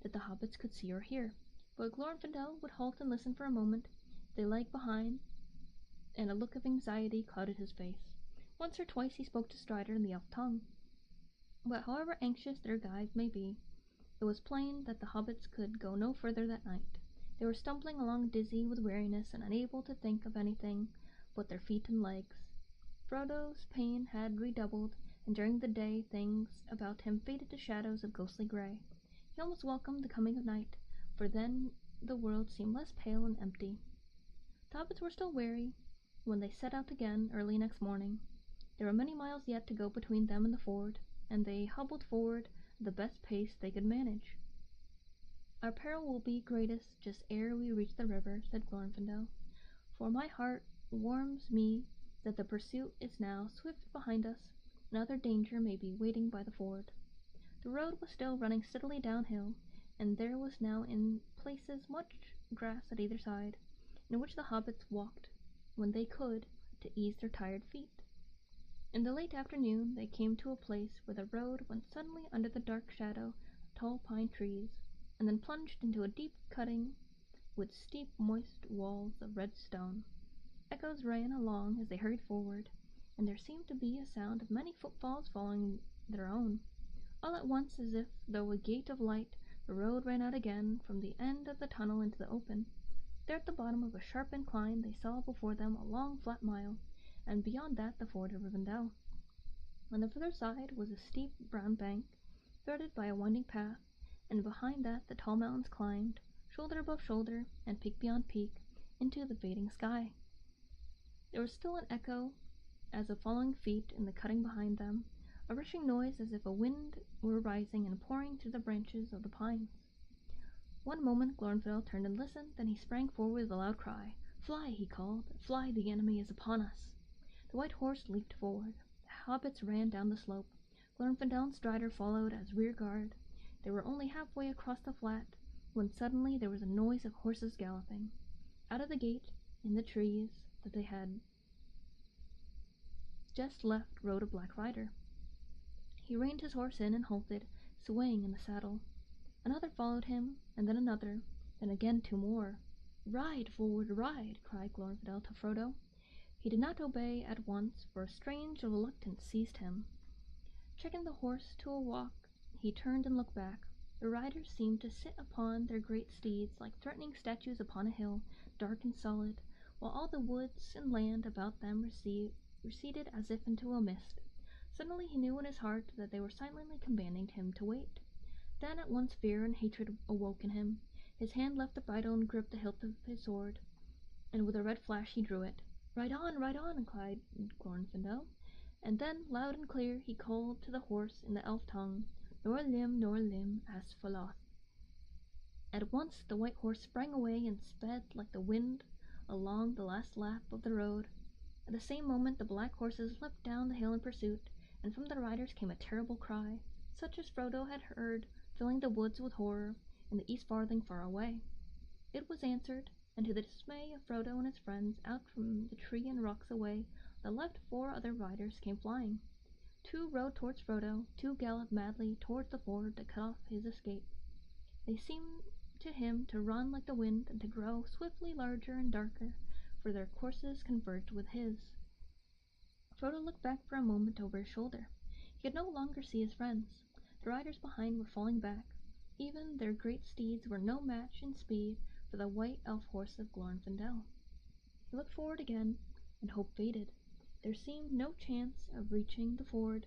that the hobbits could see or hear, but Glorfindel would halt and listen for a moment. They lagged behind, and a look of anxiety clouded his face. Once or twice he spoke to Strider in the elf tongue. But however anxious their guides may be, it was plain that the hobbits could go no further that night. They were stumbling along dizzy with weariness and unable to think of anything but their feet and legs. Frodo's pain had redoubled, and during the day things about him faded to shadows of ghostly grey. He almost welcomed the coming of night, for then the world seemed less pale and empty. The hobbits were still weary when they set out again early next morning. There were many miles yet to go between them and the ford, and they hobbled forward at the best pace they could manage. "Our peril will be greatest just ere we reach the river," said Glorfindel, "for my heart warms me that the pursuit is now swift behind us, and other danger may be waiting by the ford." The road was still running steadily downhill, and there was now in places much grass at either side, in which the hobbits walked when they could to ease their tired feet. In the late afternoon they came to a place where the road went suddenly under the dark shadow of tall pine trees, and then plunged into a deep cutting with steep moist walls of red stone. Echoes ran along as they hurried forward, and there seemed to be a sound of many footfalls following their own. All at once, as if through a gate of light, the road ran out again from the end of the tunnel into the open. There at the bottom of a sharp incline they saw before them a long flat mile, and beyond that the ford of Rivendell. On the further side was a steep brown bank, threaded by a winding path, and behind that the tall mountains climbed, shoulder above shoulder, and peak beyond peak, into the fading sky. There was still an echo as of falling feet in the cutting behind them, a rushing noise as if a wind were rising and pouring through the branches of the pines. One moment Glorfindel turned and listened, then he sprang forward with a loud cry. "Fly!" he called. "Fly! The enemy is upon us!" The white horse leaped forward. The hobbits ran down the slope. Glorfindel and Strider followed as rear guard. They were only halfway across the flat when suddenly there was a noise of horses galloping. Out of the gate, in the trees that they had just left, rode a black rider. He reined his horse in and halted, swaying in the saddle. Another followed him, and then another, then again 2 more. "Ride, forward, ride!" cried Glorfindel to Frodo. He did not obey at once, for a strange reluctance seized him. Checking the horse to a walk, he turned and looked back. The riders seemed to sit upon their great steeds like threatening statues upon a hill, dark and solid, while all the woods and land about them receded as if into a mist. Suddenly he knew in his heart that they were silently commanding him to wait. Then at once fear and hatred awoke in him. His hand left the bridle and gripped the hilt of his sword, and with a red flash he drew it. Ride on!" cried Glorfindel, and then, loud and clear, he called to the horse in the elf tongue, nor lim, as Faloth. At once the white horse sprang away and sped like the wind along the last lap of the road. At the same moment the black horses leapt down the hill in pursuit, and from the riders came a terrible cry, such as Frodo had heard, filling the woods with horror, in the East Farthing far away. It was answered, and to the dismay of Frodo and his friends, out from the tree and rocks away, the left 4 other riders came flying. 2 rode towards Frodo, 2 galloped madly towards the ford to cut off his escape. They seemed to him to run like the wind and to grow swiftly larger and darker, for their courses converged with his. Frodo looked back for a moment over his shoulder. He could no longer see his friends. The riders behind were falling back. Even their great steeds were no match in speed for the white elf horse of Glorfindel. He looked forward again, and hope faded. There seemed no chance of reaching the ford,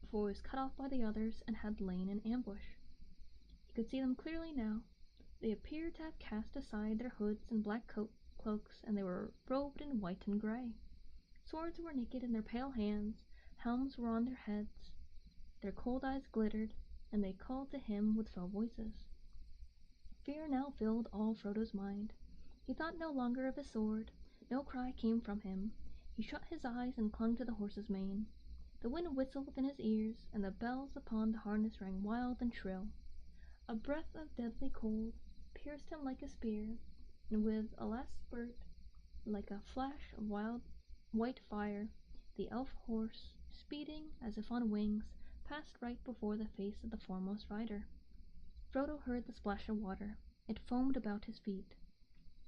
for it was cut off by the others and had lain in ambush. He could see them clearly now. They appeared to have cast aside their hoods and black cloaks, and they were robed in white and gray. Swords were naked in their pale hands, helms were on their heads, their cold eyes glittered, and they called to him with fell voices. Fear now filled all Frodo's mind. He thought no longer of his sword. No cry came from him. He shut his eyes and clung to the horse's mane. The wind whistled in his ears, and the bells upon the harness rang wild and shrill. A breath of deadly cold pierced him like a spear, and with a last spurt, like a flash of wild white fire, the elf horse, speeding as if on wings, passed right before the face of the foremost rider. Frodo heard the splash of water. It foamed about his feet.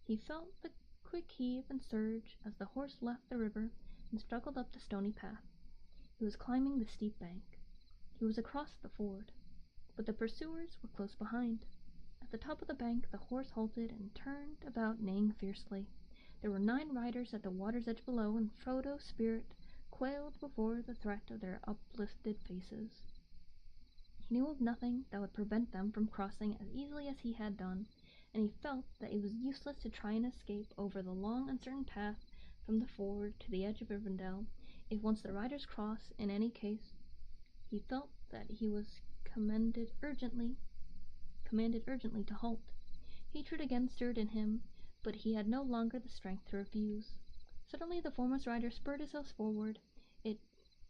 He felt the quick heave and surge as the horse left the river and struggled up the stony path. He was climbing the steep bank. He was across the ford, but the pursuers were close behind. At the top of the bank the horse halted and turned about, neighing fiercely. There were 9 riders at the water's edge below, and Frodo's spirit quailed before the threat of their uplifted faces. He knew of nothing that would prevent them from crossing as easily as he had done, and he felt that it was useless to try and escape over the long uncertain path from the ford to the edge of Rivendell. If once the riders crossed, in any case, he felt that he was commanded urgently to halt. Hatred again stirred in him, but he had no longer the strength to refuse. Suddenly the foremost rider spurred his horse forward. It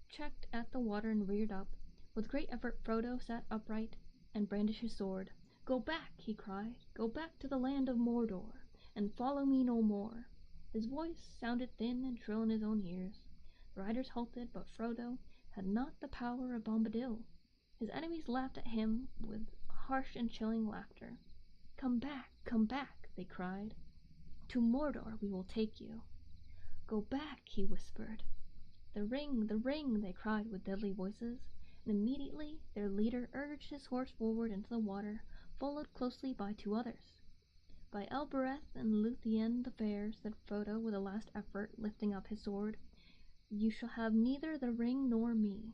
checked at the water and reared up. With great effort Frodo sat upright and brandished his sword. "Go back!" he cried. "Go back to the land of Mordor, and follow me no more." His voice sounded thin and shrill in his own ears. The riders halted, but Frodo had not the power of Bombadil. His enemies laughed at him with harsh and chilling laughter. Come back," they cried. "To Mordor we will take you." "Go back," he whispered. The ring, they cried with deadly voices, and immediately their leader urged his horse forward into the water, followed closely by 2 others. "By Elbereth and Luthien the Fair," said Frodo with a last effort, lifting up his sword, You shall have neither the ring nor me."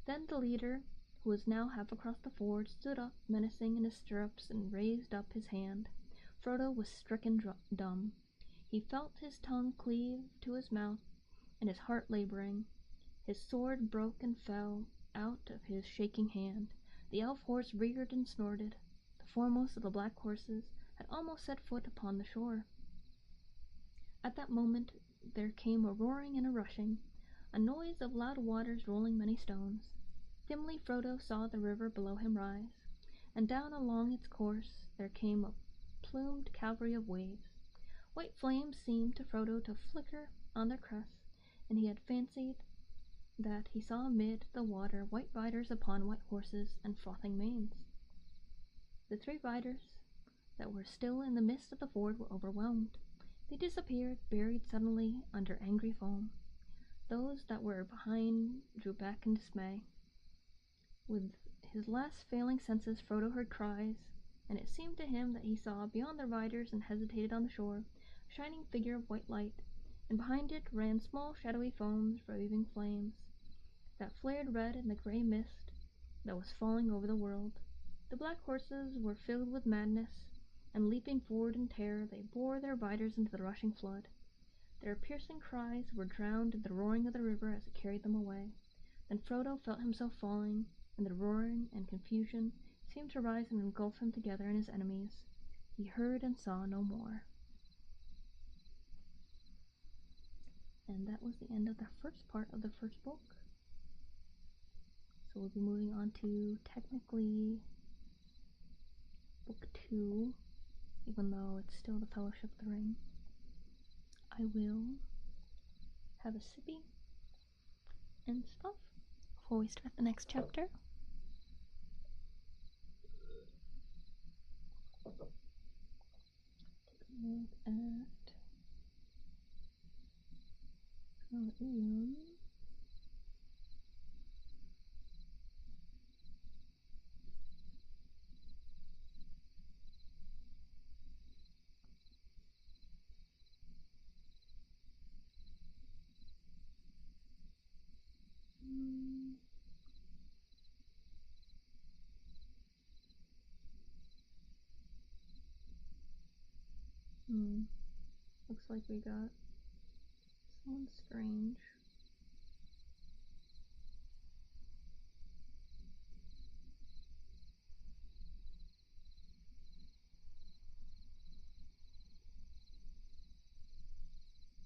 Then the leader, who was now half across the ford, stood up menacing in his stirrups and raised up his hand. Frodo was stricken dumb. He felt his tongue cleave to his mouth, and his heart laboring. His sword broke and fell out of his shaking hand. The elf horse reared and snorted. The foremost of the black horses had almost set foot upon the shore. At that moment there came a roaring and a rushing, a noise of loud waters rolling many stones. Dimly Frodo saw the river below him rise, and down along its course there came a plumed cavalry of waves. White flames seemed to Frodo to flicker on their crests, and he had fancied that he saw amid the water white riders upon white horses and frothing manes. The 3 riders that were still in the midst of the ford were overwhelmed. They disappeared, buried suddenly under angry foam. Those that were behind drew back in dismay. With his last failing senses, Frodo heard cries, and it seemed to him that he saw beyond the riders and hesitated on the shore a shining figure of white light, and behind it ran small shadowy foams, waving flames, that flared red in the grey mist that was falling over the world. The black horses were filled with madness, and leaping forward in terror, they bore their riders into the rushing flood. Their piercing cries were drowned in the roaring of the river as it carried them away. Then Frodo felt himself falling, and the roaring and confusion seemed to rise and engulf him together and his enemies. He heard and saw no more. And that was the end of the first part of the first book. So we'll be moving on to technically book 2, even though it's still the Fellowship of the Ring. I will have a sippy and stuff before we start the next chapter. Take a look at looks like we got someone strange.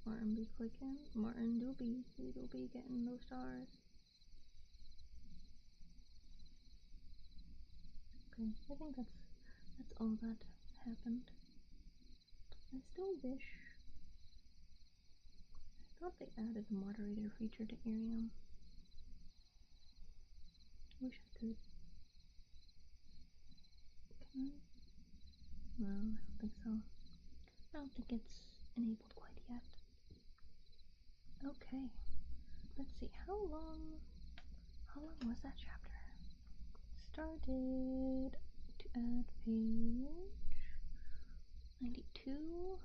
Martin be clicking. Martin do be. He do be getting those stars. Okay, I think that's all that happened. I still wish. I thought they added a moderator feature to Arium. Wish I could. Can I? No, I don't think so. I don't think it's enabled quite yet. Okay, let's see. How long was that chapter? Started to add page 92,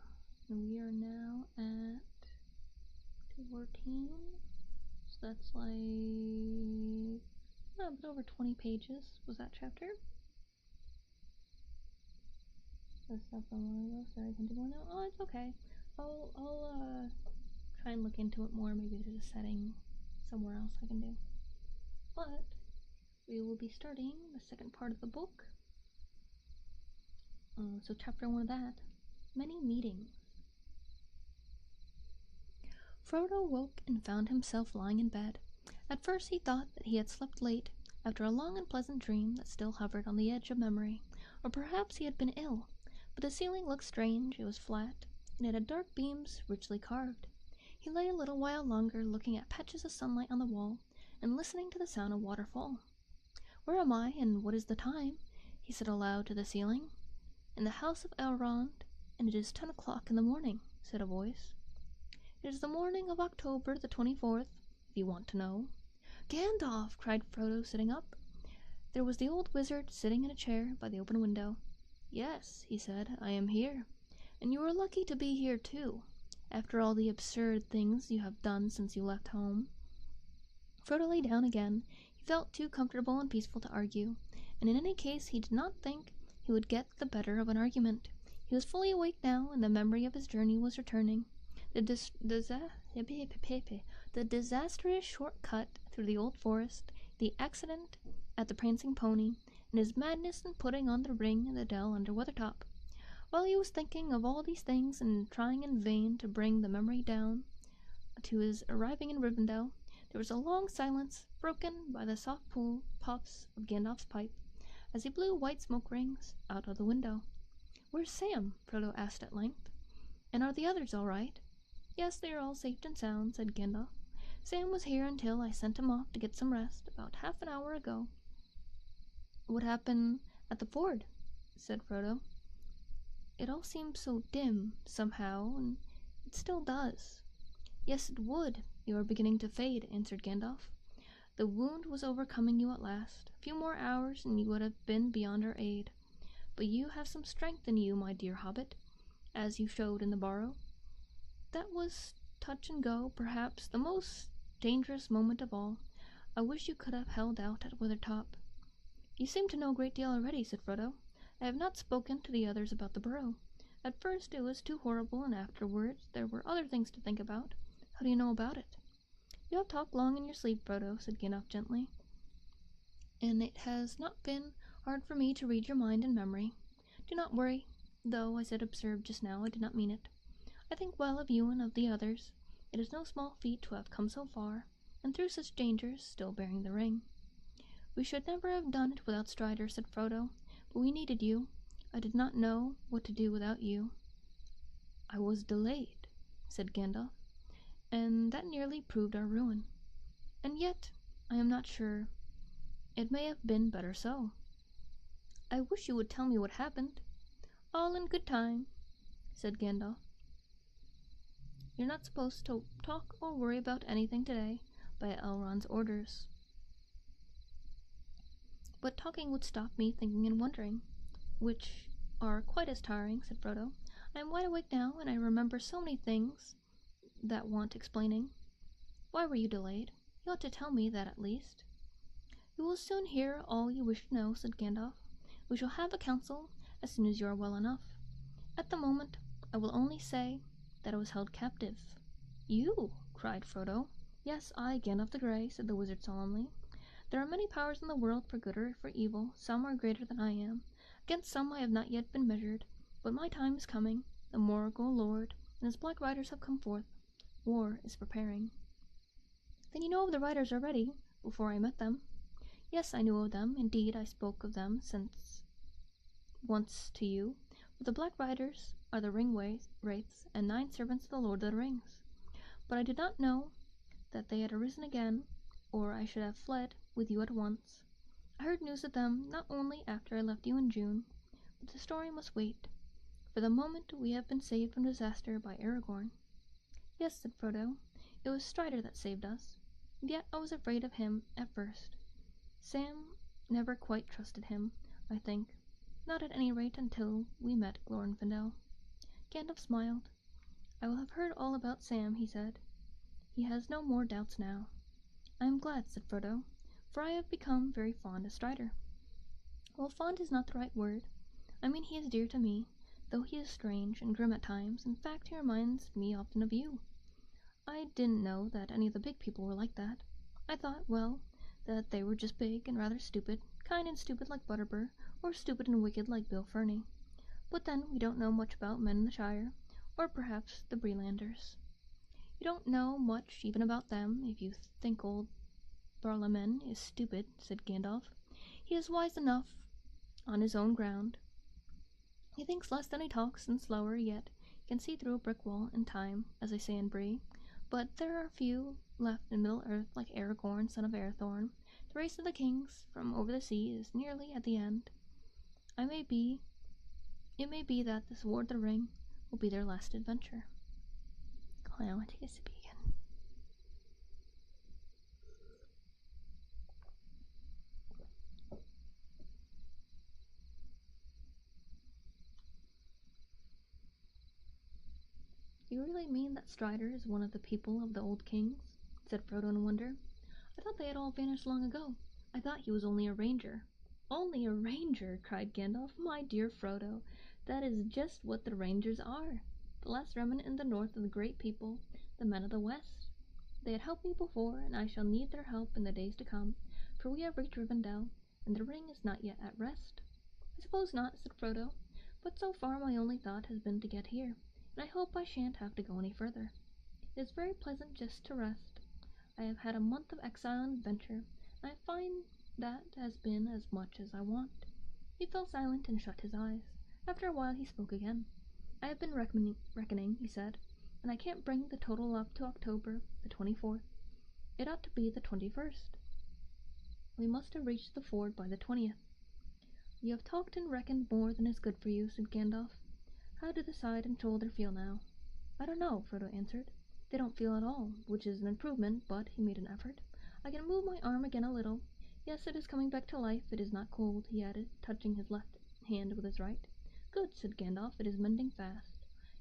and we are now at 214. So that's like a bit over 20 pages. Was that chapter? That's up on one of those. Sorry, continue now. Oh, it's okay. I'll try and look into it more. Maybe there's a setting somewhere else I can do. But we will be starting the second part of the book. So chapter 1 of that, many meetings. Frodo woke and found himself lying in bed. At first he thought that he had slept late, after a long and pleasant dream that still hovered on the edge of memory, or perhaps he had been ill. But the ceiling looked strange. It was flat, and it had dark beams richly carved. He lay a little while longer, looking at patches of sunlight on the wall, and listening to the sound of waterfall. "Where am I, and what is the time?" he said aloud to the ceiling. "In the house of Elrond, and it is 10 o'clock in the morning," said a voice. "It is the morning of October the 24th, if you want to know." "Gandalf!" cried Frodo, sitting up. There was the old wizard sitting in a chair by the open window. "Yes," he said, "I am here, and you are lucky to be here too. after all the absurd things you have done since you left home." Frodo lay down again. He felt too comfortable and peaceful to argue, and in any case he did not think he would get the better of an argument. He was fully awake now, and the memory of his journey was returning. The disastrous short-cut through the old forest, the accident at the prancing pony, and his madness in putting on the ring in the dell under Weathertop. While he was thinking of all these things and trying in vain to bring the memory down to his arriving in Rivendell, there was a long silence, broken by the soft puffs of Gandalf's pipe, as he blew white smoke rings out of the window. "Where's Sam?" Frodo asked at length. "And are the others all right?" "Yes, they are all safe and sound," said Gandalf. "Sam was here until I sent him off to get some rest about half an hour ago." "What happened at the ford?" said Frodo. "It all seemed so dim, somehow, and it still does." "Yes, it would. You are beginning to fade," answered Gandalf. "The wound was overcoming you at last. A few more hours and you would have been beyond our aid. But you have some strength in you, my dear hobbit, as you showed in the Barrow. That was touch and go, perhaps the most dangerous moment of all. I wish you could have held out at Weathertop." "You seem to know a great deal already," said Frodo. "I have not spoken to the others about the Burrow. At first it was too horrible, and afterwards there were other things to think about. How do you know about it?" "You have talked long in your sleep, Frodo," said Gandalf gently, "and it has not been hard for me to read your mind and memory. Do not worry, though I said observe just now, I did not mean it. I think well of you and of the others. It is no small feat to have come so far, and through such dangers, still bearing the ring." "We should never have done it without Strider," said Frodo, "but we needed you. I did not know what to do without you." "I was delayed," said Gandalf, "and that nearly proved our ruin. And yet, I am not sure. It may have been better so." "I wish you would tell me what happened." "All in good time," said Gandalf. "You're not supposed to talk or worry about anything today, by Elrond's orders." "But talking would stop me thinking and wondering, which are quite as tiring," said Frodo. "I am wide awake now, and I remember so many things that want explaining. Why were you delayed? You ought to tell me that at least." "You will soon hear all you wish to know," said Gandalf. "We shall have a council as soon as you are well enough. At the moment, I will only say that I was held captive." "You?" cried Frodo. "Yes, I, Gandalf the Grey," said the wizard solemnly. "There are many powers in the world, for good or for evil. Some are greater than I am. Against some I have not yet been measured, but my time is coming. The Morgul Lord and his black riders have come forth. War is preparing." "Then you know of the riders already, before I met them?" "Yes, I knew of them. Indeed, I spoke of them once to you. For the Black Riders are the Ring-Wraiths and 9 servants of the Lord of the Rings. But I did not know that they had arisen again, or I should have fled with you at once. I heard news of them not only after I left you in June, but the story must wait. For the moment we have been saved from disaster by Aragorn." "Yes," said Frodo, "it was Strider that saved us. And yet I was afraid of him at first. Sam never quite trusted him, I think. Not at any rate until we met Glorfindel." Gandalf smiled. "I will have heard all about Sam," he said. "He has no more doubts now." "I am glad," said Frodo, "for I have become very fond of Strider." "Well, fond is not the right word. I mean he is dear to me, though he is strange and grim at times. In fact, he reminds me often of you. I didn't know that any of the big people were like that. I thought, well, that they were just big and rather stupid, kind and stupid like Butterbur, or stupid and wicked like Bill Ferny. But then we don't know much about men in the Shire, or perhaps the Brelanders." "You don't know much even about them, if you think old Barlaam is stupid," said Gandalf. "He is wise enough on his own ground. He thinks less than he talks, and slower, yet he can see through a brick wall in time, as they say in Bree. But there are few left in Middle-earth like Aragorn, son of Arathorn. The race of the kings from over the sea is nearly at the end. It may be that the Sword of the Ring will be their last adventure." Hold on, I want to take a sip again. You really mean that Strider is one of the people of the old kings? Said Frodo in wonder. I thought they had all vanished long ago. I thought he was only a ranger. Only a ranger, cried Gandalf. My dear Frodo, that is just what the rangers are. The last remnant in the north of the great people, the men of the west. They had helped me before, and I shall need their help in the days to come, for we have reached Rivendell, and the ring is not yet at rest. I suppose not, said Frodo, but so far my only thought has been to get here, and I hope I shan't have to go any further. It is very pleasant just to rest. I have had a month of exile and adventure, and I find that has been as much as I want. He fell silent and shut his eyes. After a while he spoke again. I have been reckoning, he said, and I can't bring the total up to October the 24th. It ought to be the 21st. We must have reached the ford by the 20th. You have talked and reckoned more than is good for you, said Gandalf. How do the side and shoulder feel now? I don't know, Frodo answered. They don't feel at all, which is an improvement, but he made an effort. I can move my arm again a little. Yes, it is coming back to life. It is not cold, he added, touching his left hand with his right. Good, said Gandalf. It is mending fast.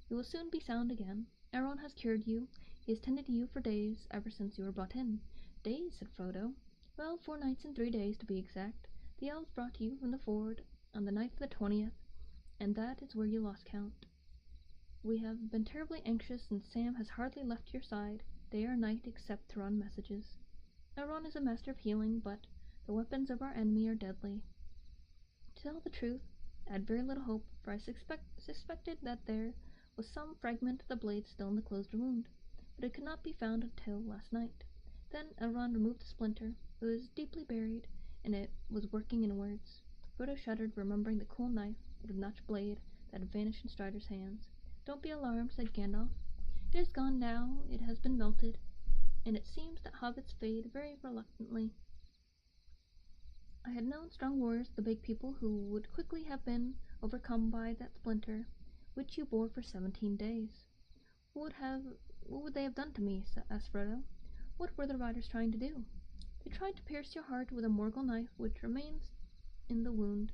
You will soon be sound again. Elrond has cured you. He has tended you for days, ever since you were brought in. Days, said Frodo. Well, 4 nights and 3 days, to be exact. The elves brought you from the ford on the night of the 20th, and that is where you lost count. We have been terribly anxious, and Sam has hardly left your side, day or night, except to run messages. Elrond is a master of healing, but the weapons of our enemy are deadly. To tell the truth, I had very little hope, for I suspected that there was some fragment of the blade still in the closed wound, but it could not be found until last night. Then Elrond removed the splinter. It was deeply buried, and it was working inwards. Frodo shuddered, remembering the cool knife with notched blade that had vanished in Strider's hands. Don't be alarmed, said Gandalf. It is gone now, it has been melted, and it seems that hobbits fade very reluctantly. I had known strong warriors, the big people, who would quickly have been overcome by that splinter, which you bore for 17 days. What would they have done to me? Asked Frodo. What were the riders trying to do? They tried to pierce your heart with a Morgul knife which remains in the wound.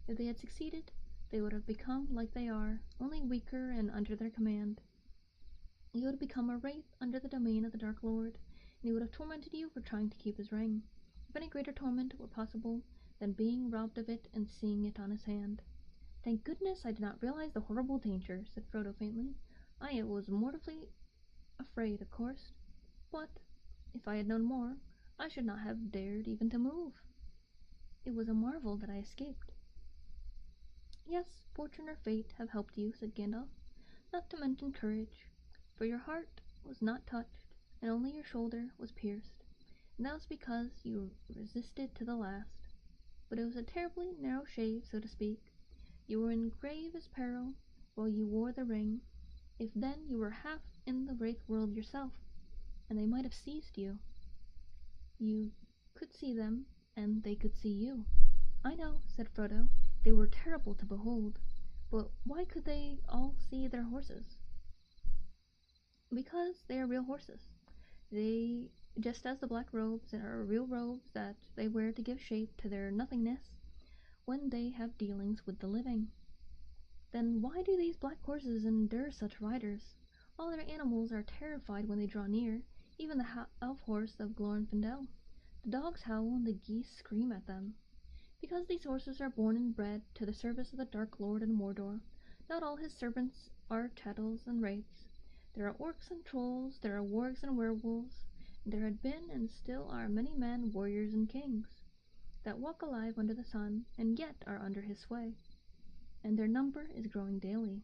If they had succeeded, they would have become like they are, only weaker and under their command. You would have become a wraith under the domain of the Dark Lord, and he would have tormented you for trying to keep his ring. If any greater torment were possible than being robbed of it and seeing it on his hand. Thank goodness I did not realize the horrible danger, said Frodo faintly. I was mortally afraid, of course, but if I had known more, I should not have dared even to move. It was a marvel that I escaped. Yes, fortune or fate have helped you, said Gandalf, not to mention courage, for your heart was not touched, and only your shoulder was pierced, and that was because you resisted to the last. But it was a terribly narrow shave, so to speak. You were in gravest peril while you wore the ring. If then you were half in the wraith world yourself, and they might have seized you. You could see them, and they could see you. I know, said Frodo. They were terrible to behold. But why could they all see their horses? Because they are real horses. They, just as the black robes are real robes that they wear to give shape to their nothingness when they have dealings with the living. Then why do these black horses endure such riders? All other animals are terrified when they draw near, even the elf horse of Glorfindel. The dogs howl and the geese scream at them. Because these horses are born and bred to the service of the Dark Lord in Mordor, not all his servants are chattels and wraiths. There are orcs and trolls, there are wargs and werewolves, and there had been and still are many men, warriors and kings, that walk alive under the sun, and yet are under his sway, and their number is growing daily.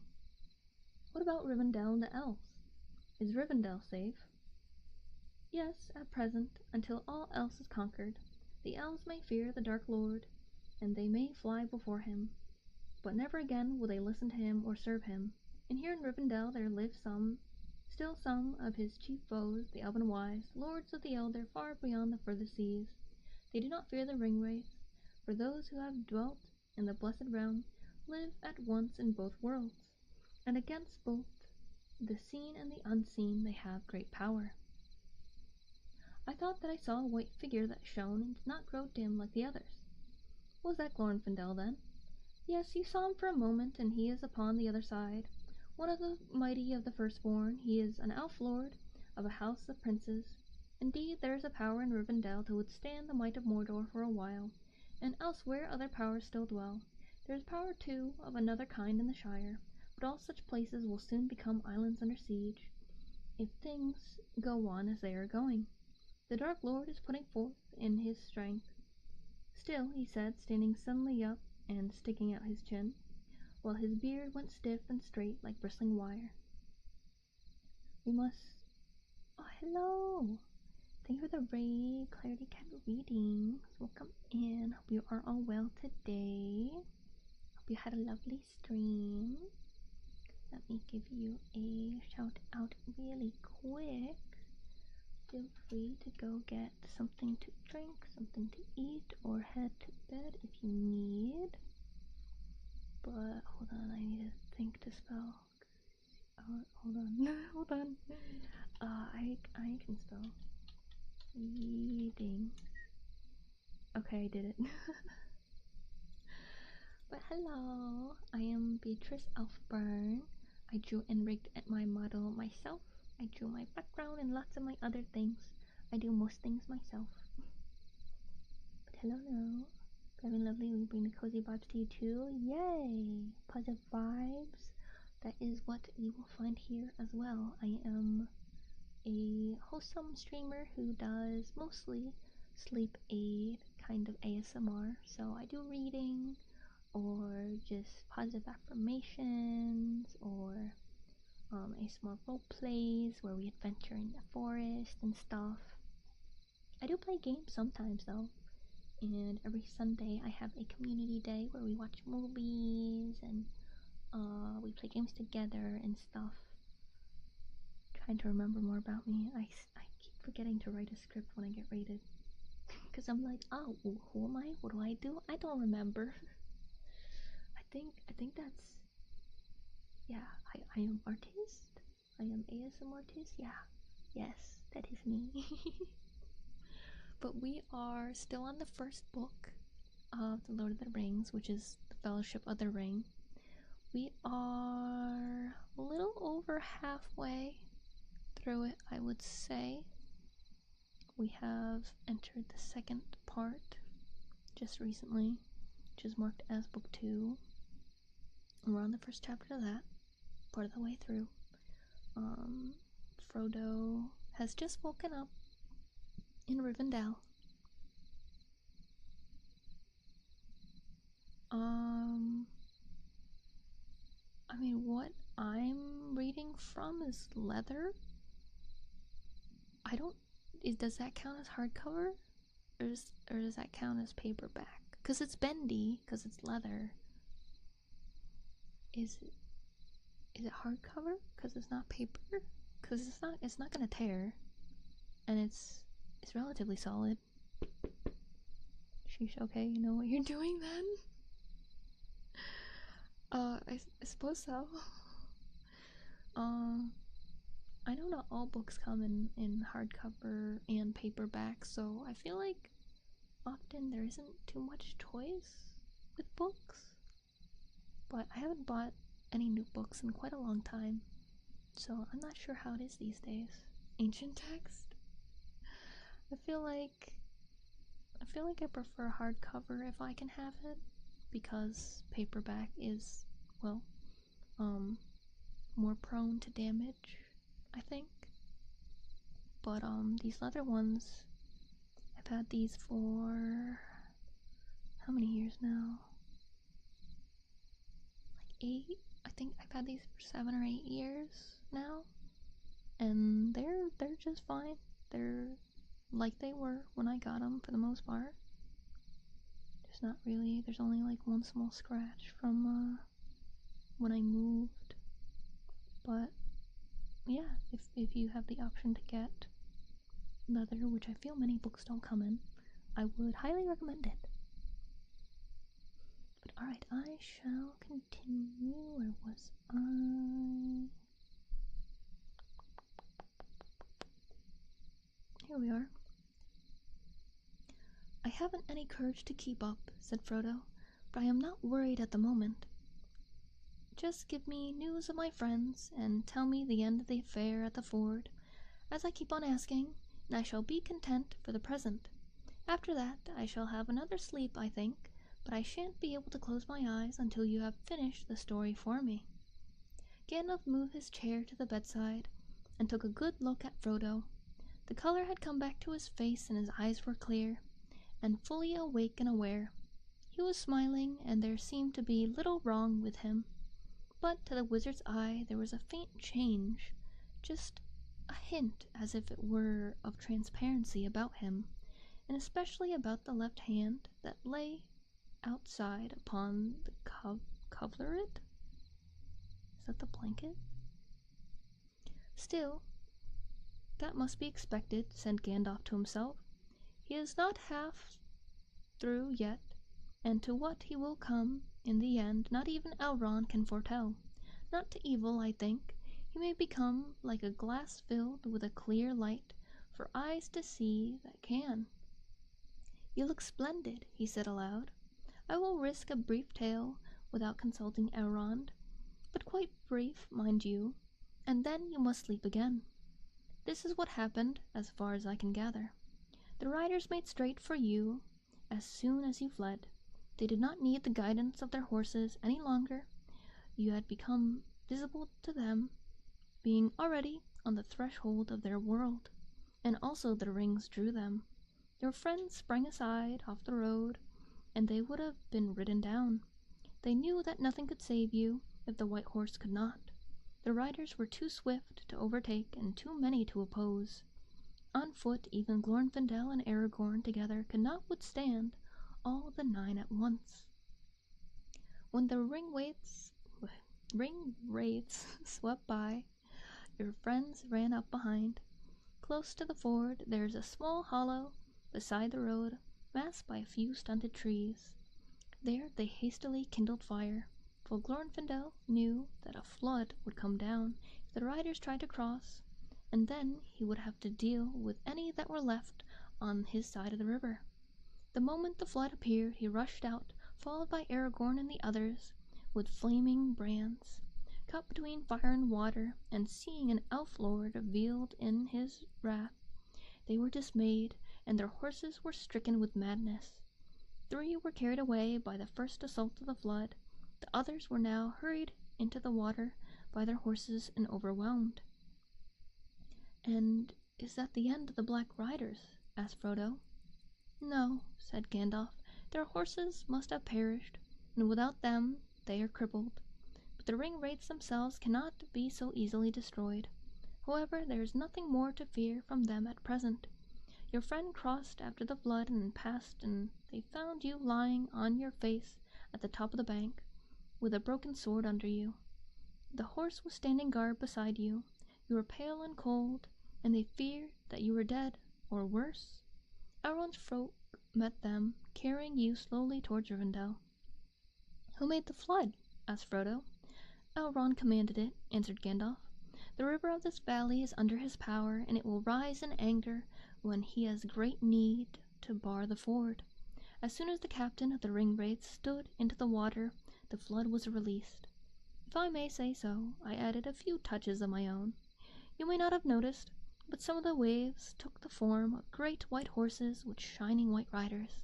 What about Rivendell and the elves? Is Rivendell safe? Yes, at present, until all else is conquered. The elves may fear the Dark Lord, and they may fly before him, but never again will they listen to him or serve him. And here in Rivendell there live still some of his chief foes, the elven wise, lords of the Elder, far beyond the further seas. They do not fear the ring-wraiths, for those who have dwelt in the blessed realm live at once in both worlds, and against both the seen and the unseen they have great power. I thought that I saw a white figure that shone and did not grow dim like the others. Was that Glorfindel then? Yes, you saw him for a moment, and he is upon the other side. One of the mighty of the firstborn, he is an elf lord of a house of princes. Indeed, there is a power in Rivendell to withstand the might of Mordor for a while, and elsewhere other powers still dwell. There is power, too, of another kind in the Shire, but all such places will soon become islands under siege, if things go on as they are going. The Dark Lord is putting forth in his strength. Still, he said, standing suddenly up and sticking out his chin, while his beard went stiff and straight like bristling wire. We must... Oh, hello! Thank you for the raid, Clarity Cat readings. Welcome in. Hope you are all well today. Hope you had a lovely stream. Let me give you a shout out really quick. Feel free to go get something to drink, something to eat, or head to bed if you need. But hold on, I need to think to spell. Hold on, hold on. I can spell. Reading. Okay, I did it. But hello, I am Beatrice Alfbern. I drew and rigged at my model myself. I drew my background and lots of my other things. I do most things myself. But hello. Having lovely, we bring the cozy vibes to you too. Yay! Positive vibes. That is what you will find here as well. I am a wholesome streamer who does mostly sleep aid kind of ASMR. So I do reading, or just positive affirmations, or a small role plays where we adventure in the forest and stuff. I do play games sometimes though. And every Sunday I have a community day where we watch movies and we play games together and stuff. Trying to remember more about me. I keep forgetting to write a script when I get rated. Because I'm like, oh, who am I? What do I do? I don't remember. I think that's... Yeah, I am artist. I am ASM artist. Yeah. Yes, that is me. But we are still on the first book of The Lord of the Rings, which is The Fellowship of the Ring. We are a little over halfway through it, I would say. We have entered the second part just recently, which is marked as book 2. And we're on the first chapter of that, part of the way through. Frodo has just woken up in Rivendell. I mean, what I'm reading from is leather. Does that count as hardcover? Or does that count as paperback? Because it's bendy, because it's leather. Is it hardcover? Because it's not paper? Because it's not gonna tear. And it's relatively solid. Sheesh, okay, you know what you're doing then? I suppose so. I know not all books come in hardcover and paperback, so I feel like often there isn't too much choice with books. But I haven't bought any new books in quite a long time, so I'm not sure how it is these days. Ancient text? I feel like I prefer hardcover if I can have it, because paperback is, well, more prone to damage, I think. But these leather ones, I've had these for how many years now? Like 8? I think I've had these for 7 or 8 years now, and they're just fine. They're like they were when I got them for the most part. There's only like one small scratch from when I moved. But yeah, if you have the option to get leather, which I feel many books don't come in, I would highly recommend it. But alright, I shall continue. Where was I? Here we are. I haven't any courage to keep up, said Frodo, but I am not worried at the moment. Just give me news of my friends, and tell me the end of the affair at the ford, as I keep on asking, and I shall be content for the present. After that, I shall have another sleep, I think, but I shan't be able to close my eyes until you have finished the story for me." Gandalf moved his chair to the bedside, and took a good look at Frodo. The color had come back to his face, and his eyes were clear, and fully awake and aware. He was smiling, and there seemed to be little wrong with him. But to the wizard's eye there was a faint change, just a hint as if it were of transparency about him, and especially about the left hand that lay outside upon the coverlet. Is that the blanket? Still, that must be expected, said Gandalf to himself. He is not half through yet, and to what he will come in the end not even Elrond can foretell. Not to evil, I think. He may become like a glass filled with a clear light for eyes to see that can. "You look splendid," he said aloud. "I will risk a brief tale without consulting Elrond, but quite brief, mind you, and then you must sleep again. This is what happened, as far as I can gather. The riders made straight for you as soon as you fled. They did not need the guidance of their horses any longer. You had become visible to them, being already on the threshold of their world, and also the rings drew them. Your friends sprang aside off the road, and they would have been ridden down. They knew that nothing could save you if the white horse could not. The riders were too swift to overtake and too many to oppose. On foot, even Glorfindel and Aragorn together could not withstand all the 9 at once. When the ring wraiths swept by, your friends ran up behind. Close to the ford there is a small hollow beside the road, masked by a few stunted trees. There they hastily kindled fire, for Glorfindel knew that a flood would come down if the riders tried to cross, and then he would have to deal with any that were left on his side of the river. The moment the flood appeared, he rushed out, followed by Aragorn and the others, with flaming brands. Caught between fire and water, and seeing an elf lord revealed in his wrath, they were dismayed, and their horses were stricken with madness. 3 were carried away by the first assault of the flood. The others were now hurried into the water by their horses and overwhelmed. "And is that the end of the Black Riders?" asked Frodo. "No," said Gandalf. "Their horses must have perished, and without them they are crippled. But the ring wraiths themselves cannot be so easily destroyed. However, there is nothing more to fear from them at present. Your friend crossed after the flood and passed, and they found you lying on your face at the top of the bank, with a broken sword under you. The horse was standing guard beside you. You were pale and cold, and they feared that you were dead, or worse. Elrond's folk met them, carrying you slowly towards Rivendell." "Who made the flood?" asked Frodo. "Elrond commanded it," answered Gandalf. "The river of this valley is under his power, and it will rise in anger when he has great need to bar the ford. As soon as the captain of the ring-wraiths stood into the water, the flood was released. If I may say so, I added a few touches of my own. You may not have noticed, but some of the waves took the form of great white horses with shining white riders,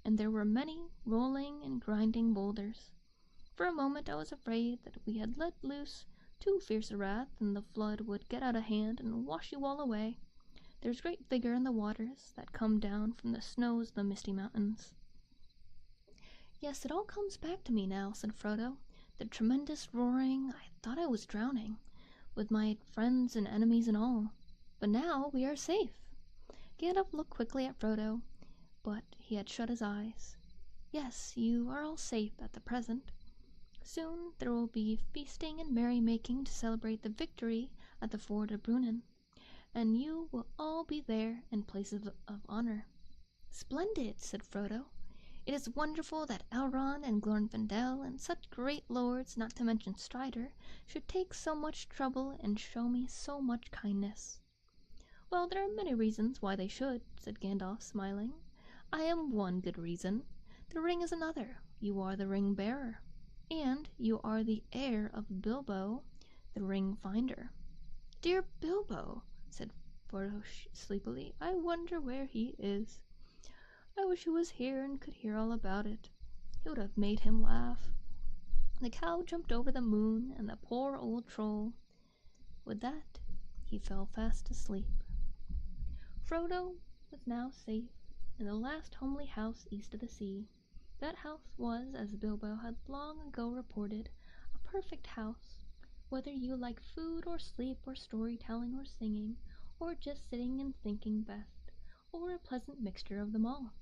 and there were many rolling and grinding boulders. For a moment I was afraid that if we had let loose too fierce a wrath, and the flood would get out of hand and wash you all away. There's great vigor in the waters that come down from the snows of the misty mountains." "Yes, it all comes back to me now," said Frodo. "The tremendous roaring, I thought I was drowning, with my friends and enemies and all. But now we are safe." Gandalf looked quickly at Frodo, but he had shut his eyes. "Yes, you are all safe at the present. Soon there will be feasting and merrymaking to celebrate the victory at the ford of Brunnen, and you will all be there in places of honor." "Splendid," said Frodo. "It is wonderful that Elrond and Glorfindel and such great lords, not to mention Strider, should take so much trouble and show me so much kindness." "Well, there are many reasons why they should," said Gandalf, smiling. "I am one good reason. The ring is another. You are the ring-bearer. And you are the heir of Bilbo, the ring finder." "Dear Bilbo," said Frodo sleepily. "I wonder where he is. I wish he was here and could hear all about it. It would have made him laugh. The cow jumped over the moon, and the poor old troll." With that, he fell fast asleep. Frodo was now safe in the last homely house east of the sea. That house was, as Bilbo had long ago reported, a perfect house, whether you like food or sleep or storytelling or singing, or just sitting and thinking best, or a pleasant mixture of them all.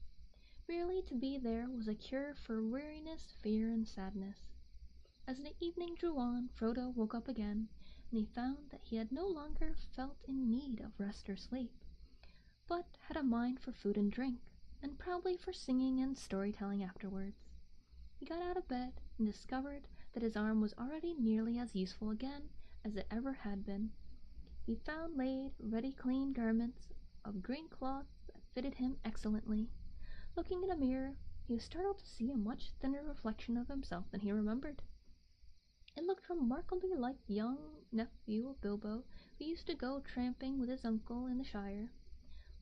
Merely to be there was a cure for weariness, fear, and sadness. As the evening drew on, Frodo woke up again, and he found that he had no longer felt in need of rest or sleep, but had a mind for food and drink, and probably for singing and storytelling afterwards. He got out of bed and discovered that his arm was already nearly as useful again as it ever had been. He found laid ready clean garments of green cloth that fitted him excellently. Looking in a mirror, he was startled to see a much thinner reflection of himself than he remembered. It looked remarkably like young nephew of Bilbo, who used to go tramping with his uncle in the Shire,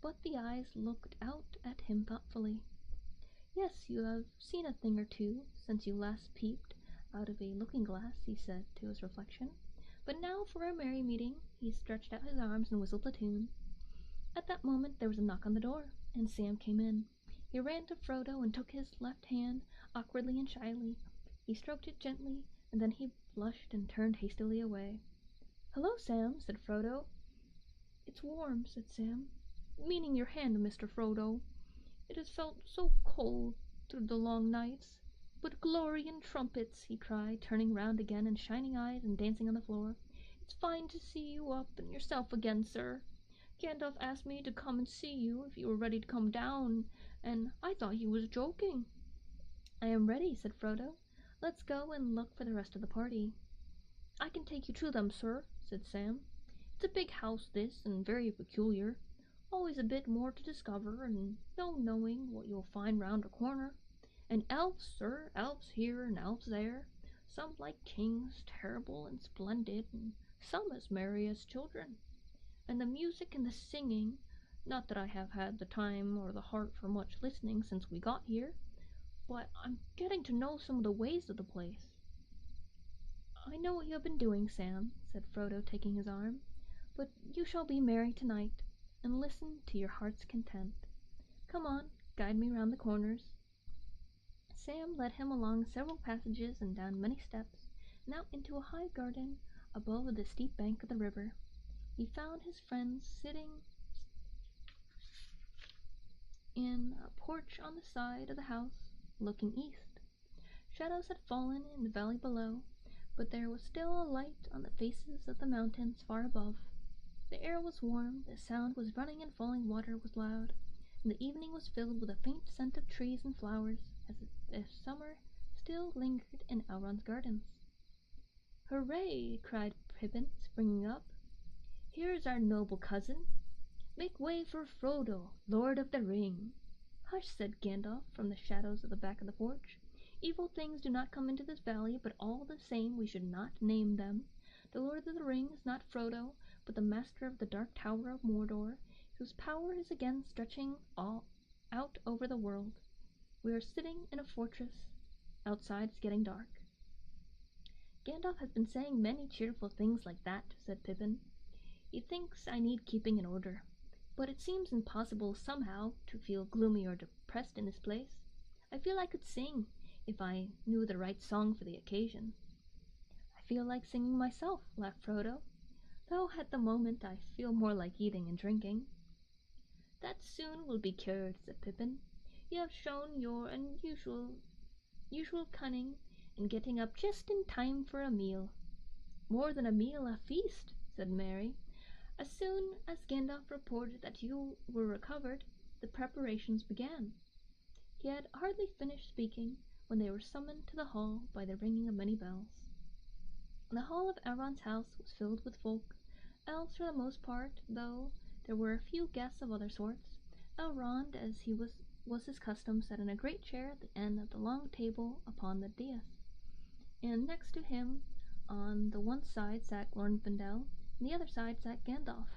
but the eyes looked out at him thoughtfully. "Yes, you have seen a thing or two since you last peeped out of a looking-glass," he said to his reflection. "But now for our merry meeting." He stretched out his arms and whistled a tune. At that moment there was a knock on the door, and Sam came in. He ran to Frodo and took his left hand awkwardly and shyly. He stroked it gently, and then he blushed and turned hastily away. "Hello, Sam," said Frodo. "It's warm," said Sam. "Meaning your hand, Mr. Frodo. It has felt so cold through the long nights. But glory and trumpets," he cried, turning round again and shining eyes and dancing on the floor. "It's fine to see you up and yourself again, sir. Gandalf asked me to come and see you if you were ready to come down, and I thought he was joking." "I am ready," said Frodo. "Let's go and look for the rest of the party." "I can take you to them, sir," said Sam. "It's a big house, this, and very peculiar. Always a bit more to discover, and no knowing what you'll find round a corner. And elves, sir, elves here and elves there, some like kings, terrible and splendid, and some as merry as children. And the music and the singing, not that I have had the time or the heart for much listening since we got here, but I'm getting to know some of the ways of the place." "I know what you have been doing, Sam," said Frodo, taking his arm, "but you shall be merry tonight, and listen to your heart's content. Come on, guide me round the corners." Sam led him along several passages and down many steps, and out into a high garden above the steep bank of the river. He found his friends sitting in a porch on the side of the house, looking east. Shadows had fallen in the valley below, but there was still a light on the faces of the mountains far above. The air was warm, the sound of running and falling water was loud, and the evening was filled with a faint scent of trees and flowers, as if summer still lingered in Elrond's gardens. "Hooray!" cried Pippin, springing up. "Here's our noble cousin. Make way for Frodo, Lord of the Ring." "Hush!" said Gandalf from the shadows of the back of the porch. "Evil things do not come into this valley, but all the same we should not name them. The Lord of the Ring is not Frodo, but the master of the Dark Tower of Mordor, whose power is again stretching out over the world. We are sitting in a fortress. Outside it's getting dark." "Gandalf has been saying many cheerful things like that," said Pippin. "He thinks I need keeping in order. But it seems impossible somehow to feel gloomy or depressed in this place. I feel I could sing, if I knew the right song for the occasion." "I feel like singing myself," laughed Frodo, "though at the moment I feel more like eating and drinking." "That soon will be cured," said Pippin. "You have shown your usual cunning in getting up just in time for a meal." "More than a meal, a feast," said Merry. "As soon as Gandalf reported that you were recovered, the preparations began." He had hardly finished speaking when they were summoned to the hall by the ringing of many bells. The hall of Elrond's house was filled with folk, elves for the most part, though there were a few guests of other sorts. Elrond, as he was his custom, sat in a great chair at the end of the long table upon the dais, and next to him, on the one side sat Glorfindel, and the other side sat Gandalf.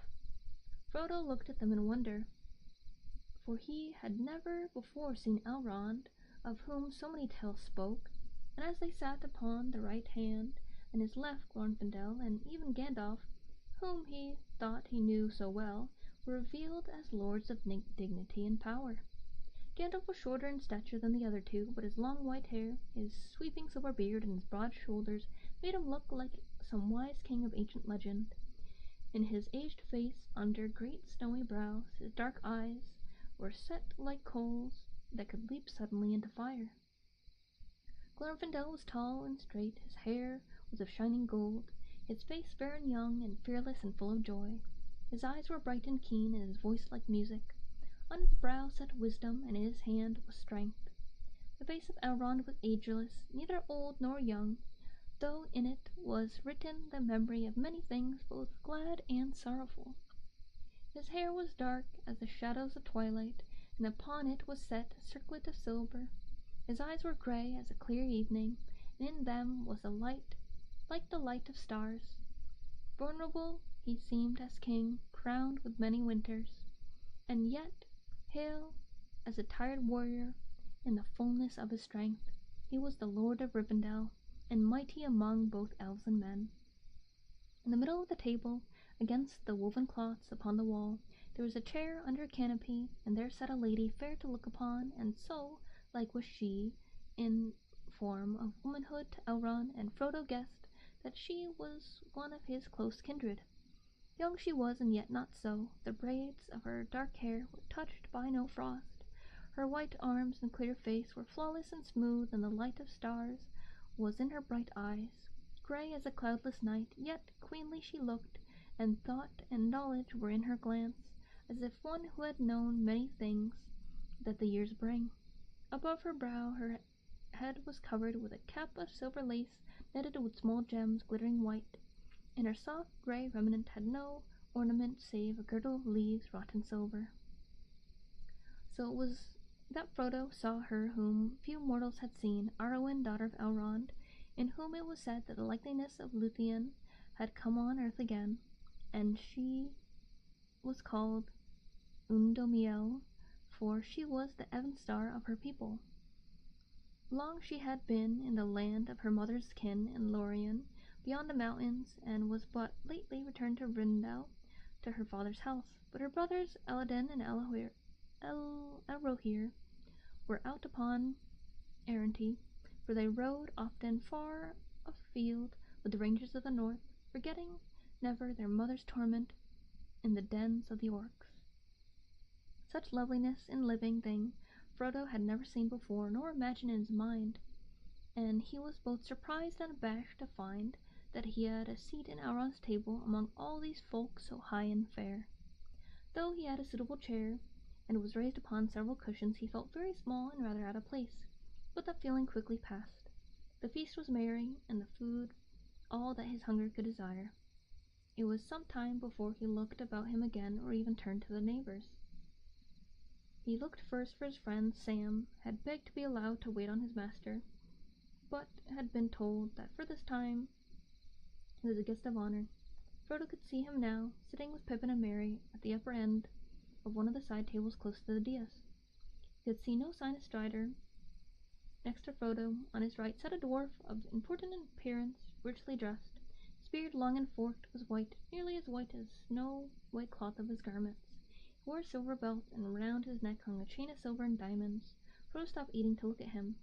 Frodo looked at them in wonder, for he had never before seen Elrond, of whom so many tales spoke, and as they sat upon the right hand, and his left Glorfindel, and even Gandalf, whom he thought he knew so well, were revealed as lords of dignity and power. Gandalf was shorter in stature than the other two, but his long white hair, his sweeping silver beard, and his broad shoulders made him look like some wise king of ancient legend. In his aged face, under great snowy brows, his dark eyes were set like coals that could leap suddenly into fire. Glorfindel was tall and straight, his hair was of shining gold, his face fair and young, and fearless and full of joy. His eyes were bright and keen, and his voice like music. On his brow sat wisdom, and in his hand was strength. The face of Elrond was ageless, neither old nor young, though in it was written the memory of many things both glad and sorrowful. His hair was dark as the shadows of twilight, and upon it was set a circlet of silver. His eyes were grey as a clear evening, and in them was a light like the light of stars. Vulnerable he seemed as king, crowned with many winters, and yet hale as a tired warrior in the fullness of his strength. He was the Lord of Rivendell, and mighty among both elves and men. In the middle of the table, against the woven cloths upon the wall, there was a chair under a canopy, and there sat a lady fair to look upon, and so like was she in form of womanhood to Elrond, and Frodo guessed that she was one of his close kindred. Young she was, and yet not so. The braids of her dark hair were touched by no frost. Her white arms and clear face were flawless and smooth, and the light of stars was in her bright eyes. Grey as a cloudless night, yet queenly she looked, and thought and knowledge were in her glance, as if one who had known many things that the years bring. Above her brow her head was covered with a cap of silver lace netted with small gems glittering white, and her soft grey remnant had no ornament save a girdle of leaves wrought in silver. So it was that Frodo saw her whom few mortals had seen, Arwen, daughter of Elrond, in whom it was said that the likeness of Luthien had come on earth again, and she was called Undomiel, for she was the Evenstar of her people. Long she had been in the land of her mother's kin in Lorien, beyond the mountains, and was but lately returned to Rivendell, to her father's house. But her brothers Elladan and Elrohir were out upon erranty, for they rode often far afield with the rangers of the north, forgetting never their mother's torment in the dens of the orcs. Such loveliness in living thing Frodo had never seen before, nor imagined in his mind, and he was both surprised and abashed to find that he had a seat in Elrond's table among all these folk so high and fair. Though he had a suitable chair, and was raised upon several cushions, he felt very small and rather out of place, but that feeling quickly passed. The feast was merry, and the food all that his hunger could desire. It was some time before he looked about him again, or even turned to the neighbors. He looked first for his friend Sam, had begged to be allowed to wait on his master, but had been told that for this time he was a guest of honor. Frodo could see him now, sitting with Pippin and Merry at the upper end of one of the side tables close to the dais. He could see no sign of Strider. Next to Frodo, on his right, sat a dwarf of important appearance, richly dressed. His beard, long and forked, was white, nearly as white as snow white cloth of his garments. He wore a silver belt, and round his neck hung a chain of silver and diamonds. Frodo stopped eating to look at him.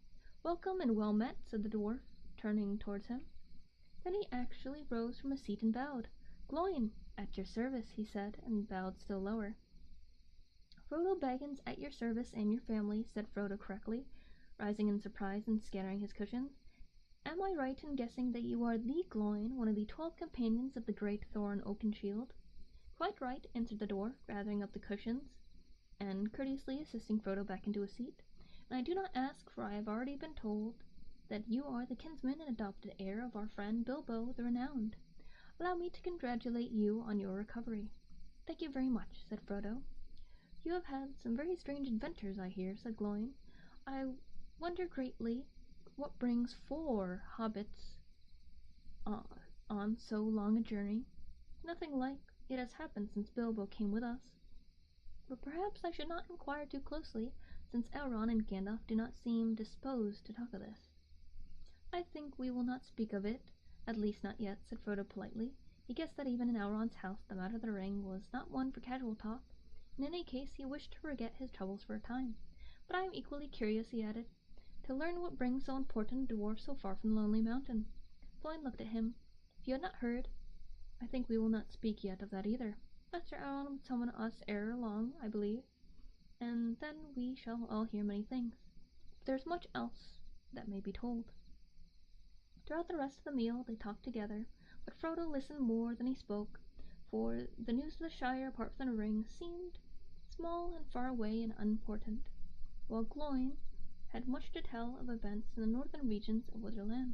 "Welcome and well met," said the dwarf, turning towards him. Then he actually rose from his seat and bowed. "Gloin, at your service," he said, and bowed still lower. "Frodo Baggins at your service and your family," said Frodo correctly, rising in surprise and scattering his cushions. "Am I right in guessing that you are the Gloin, one of the 12 companions of the great Thorin Oakenshield?" "Quite right," answered the dwarf, gathering up the cushions and courteously assisting Frodo back into a seat. "And I do not ask, for I have already been told that you are the kinsman and adopted heir of our friend Bilbo the Renowned. Allow me to congratulate you on your recovery." "Thank you very much," said Frodo. "You have had some very strange adventures, I hear," said Gloin. "I wonder greatly what brings 4 hobbits uh, on so long a journey. Nothing like it has happened since Bilbo came with us. But perhaps I should not inquire too closely, since Elrond and Gandalf do not seem disposed to talk of this. I think we will not speak of it, at least not yet, said Frodo politely. He guessed that even in Elrond's house the matter of the ring was not one for casual talk. In any case, he wished to forget his troubles for a time. But I am equally curious, he added, to learn what brings so important a dwarf so far from the Lonely Mountain. Gloin looked at him. If you had not heard, I think we will not speak yet of that either. Master Elrond will summon us ere long, I believe, and then we shall all hear many things. But there is much else that may be told. Throughout the rest of the meal they talked together, but Frodo listened more than he spoke, for the news of the Shire apart from the ring seemed small and far away and unimportant, while Gloin had much to tell of events in the northern regions of Witherland.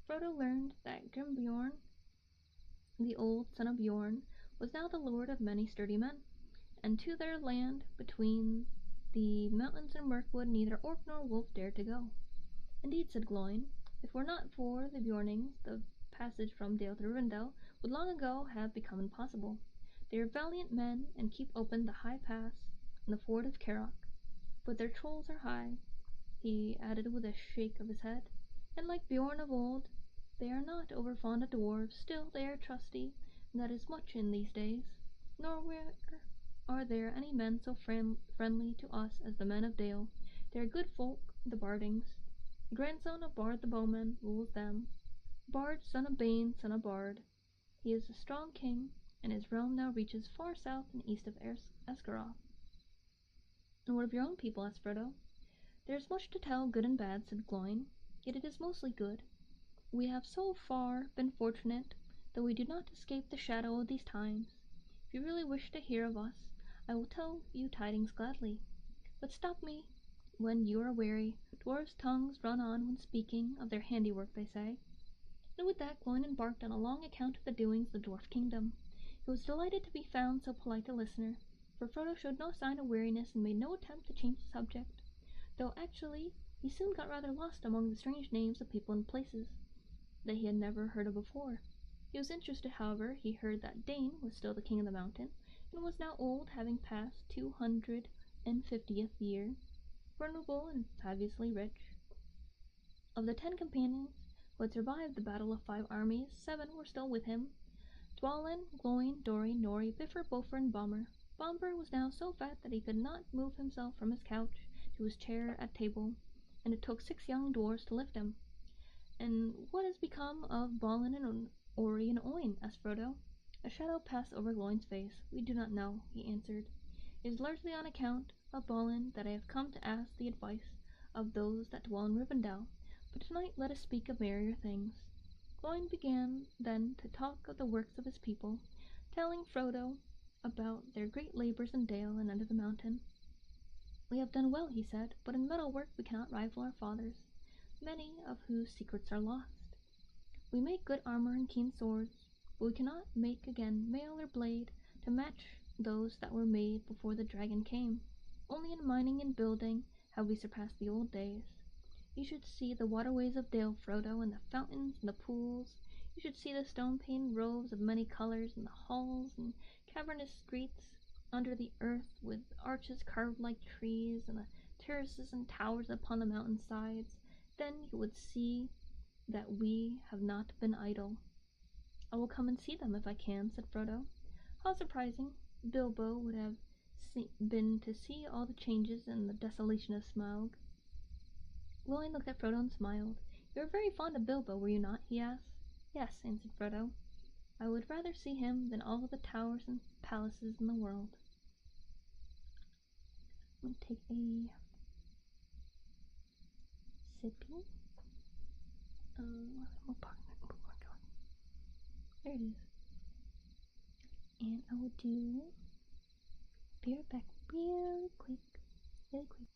Frodo learned that Grimbeorn, the old son of Beorn, was now the lord of many sturdy men, and to their land between the mountains and Mirkwood neither orc nor wolf dared to go. Indeed, said Gloin, if it were not for the Beornings, the passage from Dale to Rivendell would long ago have become impossible. They are valiant men, and keep open the high pass and the ford of Carrock, but their trolls are high, he added with a shake of his head, and like Beorn of old, they are not over fond of dwarves. Still they are trusty, and that is much in these days. Nor are there any men so friendly to us as the men of Dale. They are good folk, the Bardings. The grandson of Bard the Bowman rules them. Bard, son of Bane, son of Bard. He is a strong king, and his realm now reaches far south and east of Esgaroth. And what of your own people? Asked Frodo. There is much to tell, good and bad, said Gloin, yet it is mostly good. We have so far been fortunate, though we do not escape the shadow of these times. If you really wish to hear of us, I will tell you tidings gladly. But stop me when you are weary. Dwarves' tongues run on when speaking of their handiwork, they say. And with that Gloin embarked on a long account of the doings of the dwarf kingdom. He was delighted to be found so polite a listener, for Frodo showed no sign of weariness and made no attempt to change the subject, though actually he soon got rather lost among the strange names of people and places that he had never heard of before. He was interested, however. He heard that Dane was still the king of the mountain, and was now old, having passed 250th year, venerable and fabulously rich. Of the 10 companions who had survived the battle of 5 armies, 7 were still with him: Dwalin, Gloin, Dori, Nori, Bifur, Bofur, and Bomber. Bomber was now so fat that he could not move himself from his couch to his chair at table, and it took 6 young dwarfs to lift him. And what has become of Balin and Ori and Oin? Asked Frodo. A shadow passed over Gloin's face. We do not know, he answered. It is largely on account of Balin that I have come to ask the advice of those that dwell in Rivendell, but tonight let us speak of merrier things. Gloin began then to talk of the works of his people, telling Frodo about their great labors in Dale and under the mountain. We have done well, he said, but in metalwork we cannot rival our fathers, many of whose secrets are lost. We make good armor and keen swords, but we cannot make again mail or blade to match those that were made before the dragon came. Only in mining and building have we surpassed the old days. You should see the waterways of Dale, Frodo, and the fountains and the pools. You should see the stone-painted roofs of many colors, and the halls and cavernous streets under the earth with arches carved like trees, and the terraces and towers upon the mountain sides. Then you would see that we have not been idle. I will come and see them if I can, said Frodo. How surprising Bilbo would have been to see all the changes and the desolation of Smaug. Gloin looked at Frodo and smiled. You were very fond of Bilbo, were you not? He asked. Yes, answered Frodo. I would rather see him than all the towers and palaces in the world. I'm going to take a sippy. There it is. And I will be right back really quick. Really quick.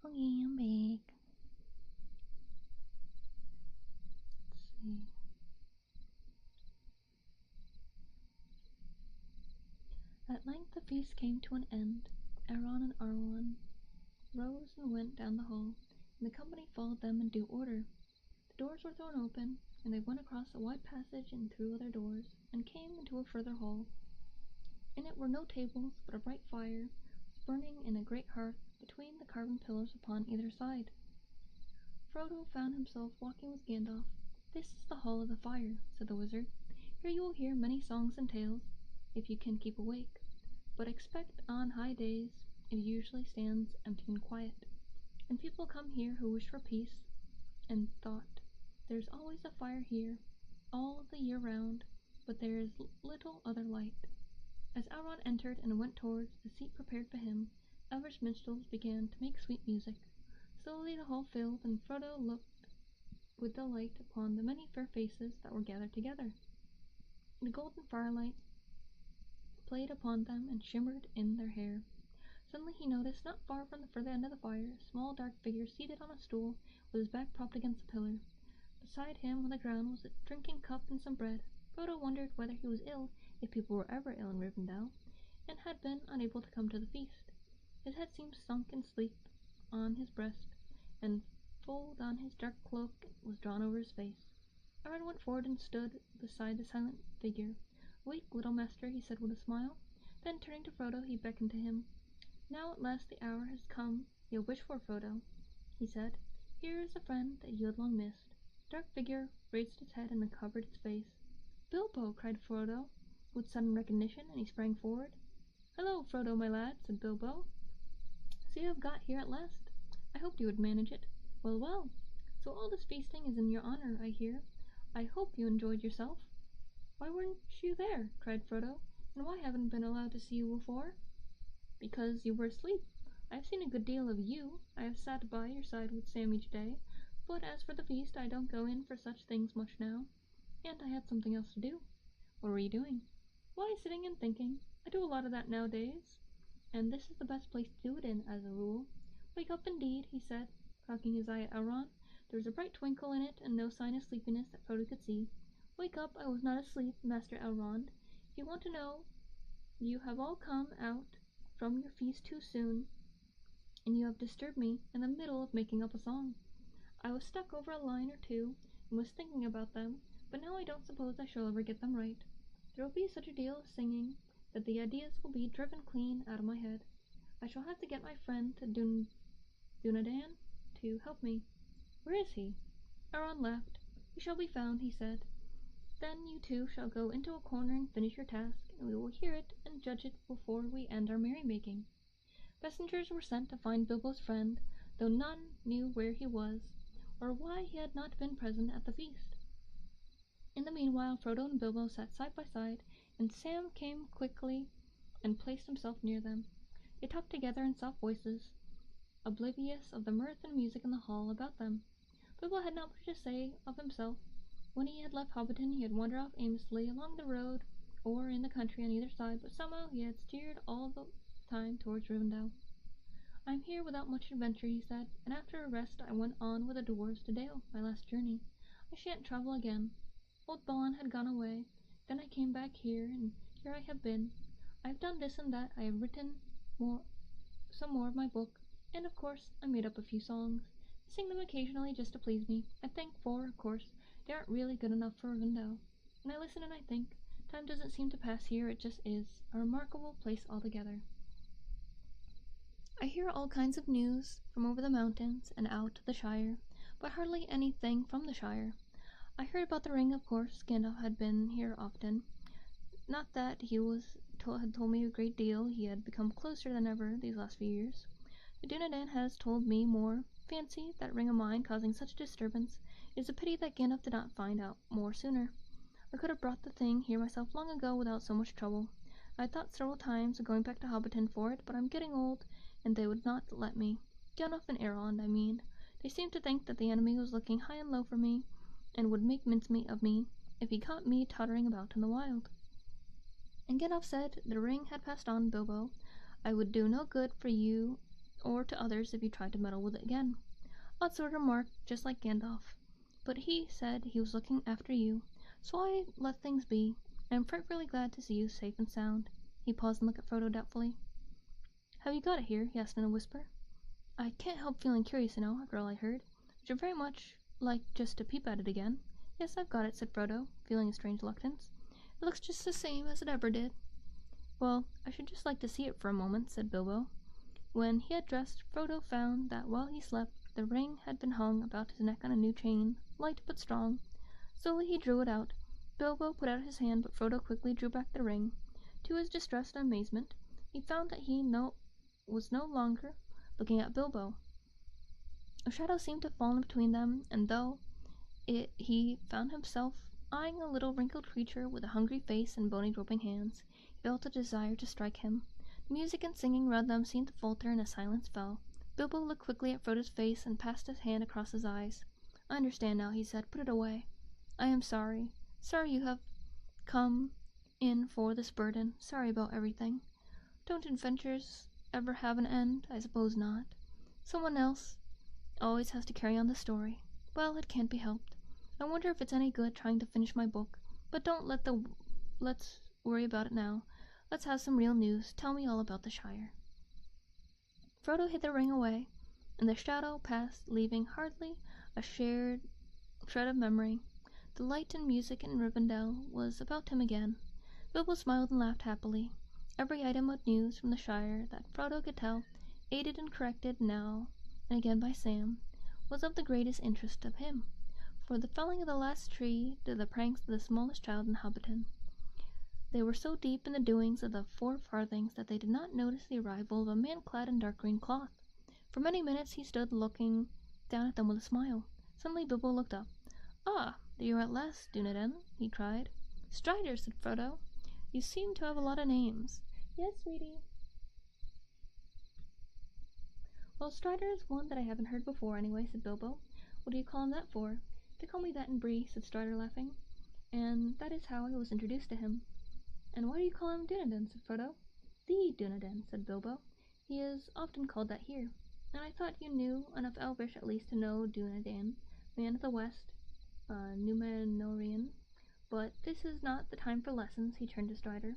Okay, I'm back. Let's see. At length the feast came to an end. Aaron and Arwan rose and went down the hall, and the company followed them in due order. The doors were thrown open, and they went across a wide passage and through other doors, and came into a further hall. In it were no tables, but a bright fire was burning in a great hearth between the carven pillars upon either side. Frodo found himself walking with Gandalf. "This is the Hall of the Fire," said the wizard. "Here you will hear many songs and tales, if you can keep awake. But expect on high days it usually stands empty and quiet, and people come here who wish for peace and thought. There's always a fire here, all the year round, but there is little other light." As Elrond entered and went towards the seat prepared for him, Elvish minstrels began to make sweet music. Slowly the hall filled, and Frodo looked with delight upon the many fair faces that were gathered together. The golden firelight played upon them and shimmered in their hair. Suddenly he noticed, not far from the further end of the fire, a small dark figure seated on a stool with his back propped against a pillar. Beside him on the ground was a drinking cup and some bread. Frodo wondered whether he was ill, if people were ever ill in Rivendell, and had been unable to come to the feast. His head seemed sunk in sleep on his breast, and fold on his dark cloak was drawn over his face. Elrond went forward and stood beside the silent figure. "Wake, little master," he said with a smile. Then, turning to Frodo, he beckoned to him. "Now at last the hour has come you have wished for, Frodo," he said. "Here is a friend that you had long missed." The dark figure raised its head and uncovered its face. "Bilbo!" cried Frodo, with sudden recognition, and he sprang forward. "Hello, Frodo, my lad," said Bilbo. "So you have got here at last. I hoped you would manage it. Well, well. So all this feasting is in your honor, I hear. I hope you enjoyed yourself." "Why weren't you there?" cried Frodo. "And why haven't I been allowed to see you before?" "Because you were asleep. I have seen a good deal of you. I have sat by your side with Sam each day. But as for the feast, I don't go in for such things much now. And I had something else to do." "What were you doing?" "Why, sitting and thinking. I do a lot of that nowadays. And this is the best place to do it in, as a rule." "Wake up, indeed," he said, cocking his eye at Elrond. There was a bright twinkle in it, and no sign of sleepiness that Frodo could see. "Wake up, I was not asleep, Master Elrond. If you want to know, you have all come out from your feast too soon, and you have disturbed me in the middle of making up a song. I was stuck over a line or two, and was thinking about them, but now I don't suppose I shall ever get them right. There will be such a deal of singing that the ideas will be driven clean out of my head. I shall have to get my friend Dunedain to help me." "Where is he?" Elrond laughed. "He shall be found," he said. "Then you two shall go into a corner and finish your task, and we will hear it and judge it before we end our merrymaking." Messengers were sent to find Bilbo's friend, though none knew where he was, or why he had not been present at the feast. In the meanwhile, Frodo and Bilbo sat side by side, and Sam came quickly and placed himself near them. They talked together in soft voices, oblivious of the mirth and music in the hall about them. Bilbo had not much to say of himself. When he had left Hobbiton, he had wandered off aimlessly along the road or in the country on either side, but somehow he had steered all the time towards Rivendell. "I am here without much adventure," he said, "and after a rest I went on with the dwarves to Dale, my last journey. I shan't travel again. Old Balin had gone away. Then I came back here, and here I have been. I have done this and that. I have written some more of my book, and of course I made up a few songs. I sing them occasionally just to please me, I think, for, of course, they aren't really good enough for Rivendell. And I listen and I think. Time doesn't seem to pass here, it just is. A remarkable place altogether. I hear all kinds of news from over the mountains and out the Shire, but hardly anything from the Shire. I heard about the ring, of course. Gandalf had been here often. Not that he had told me a great deal. He had become closer than ever these last few years. The Dunedain has told me more. Fancy that ring of mine causing such a disturbance. It is a pity that Gandalf did not find out more sooner. I could have brought the thing here myself long ago without so much trouble. I had thought several times of going back to Hobbiton for it, but I'm getting old, and they would not let me. Gandalf and Elrond, I mean. They seemed to think that the enemy was looking high and low for me, and would make mincemeat of me if he caught me tottering about in the wild. And Gandalf said the ring had passed on Bilbo. I would do no good for you or to others if you tried to meddle with it again. Odd sort of remark, just like Gandalf. But he said he was looking after you, so I let things be. I am frightfully glad to see you safe and sound. He paused and looked at Frodo doubtfully. Have you got it here? He asked in a whisper. I can't help feeling curious, after all I heard. I should very much like just to peep at it again. Yes, I've got it, said Frodo, feeling a strange reluctance. It looks just the same as it ever did. Well, I should just like to see it for a moment, said Bilbo. When he had dressed, Frodo found that while he slept, the ring had been hung about his neck on a new chain, light but strong. Slowly he drew it out. Bilbo put out his hand, but Frodo quickly drew back the ring. To his distress and amazement, he found that he was no longer looking at Bilbo. A shadow seemed to fall in between them, and though he found himself eyeing a little wrinkled creature with a hungry face and bony groping hands, he felt a desire to strike him. The music and singing round them seemed to falter, and a silence fell. Bilbo looked quickly at Frodo's face and passed his hand across his eyes. I understand now, he said. Put it away. I am sorry. Sorry you have come in for this burden. Sorry about everything. Don't adventures ever have an end? I suppose not. Someone else Always has to carry on the story. Well, it can't be helped. I wonder if it's any good trying to finish my book. But let's worry about it now. Let's have some real news. Tell me all about the Shire. Frodo hid the ring away, and the shadow passed, leaving hardly a shared shred of memory. The light and music in Rivendell was about him again. Bilbo smiled and laughed happily. Every item of news from the Shire that Frodo could tell, aided and corrected now and again by Sam, was of the greatest interest to him, for the felling of the last tree did the pranks of the smallest child inhabitant. They were so deep in the doings of the 4 farthings that they did not notice the arrival of a man clad in dark green cloth. For many minutes he stood looking down at them with a smile. Suddenly Bilbo looked up. "Ah, there you are at last, Dunedain," he cried. "Strider," said Frodo. "You seem to have a lot of names." "Yes, sweetie." "Well, Strider is one that I haven't heard before, anyway," said Bilbo. "What do you call him that for?" "They call me that in Bree," said Strider, laughing. "And that is how I was introduced to him." "And why do you call him Dunedain?" said Frodo. "The Dunedain," said Bilbo. "He is often called that here. And I thought you knew enough Elvish at least to know Dunedain, man of the West, Númenórean. But this is not the time for lessons." He turned to Strider.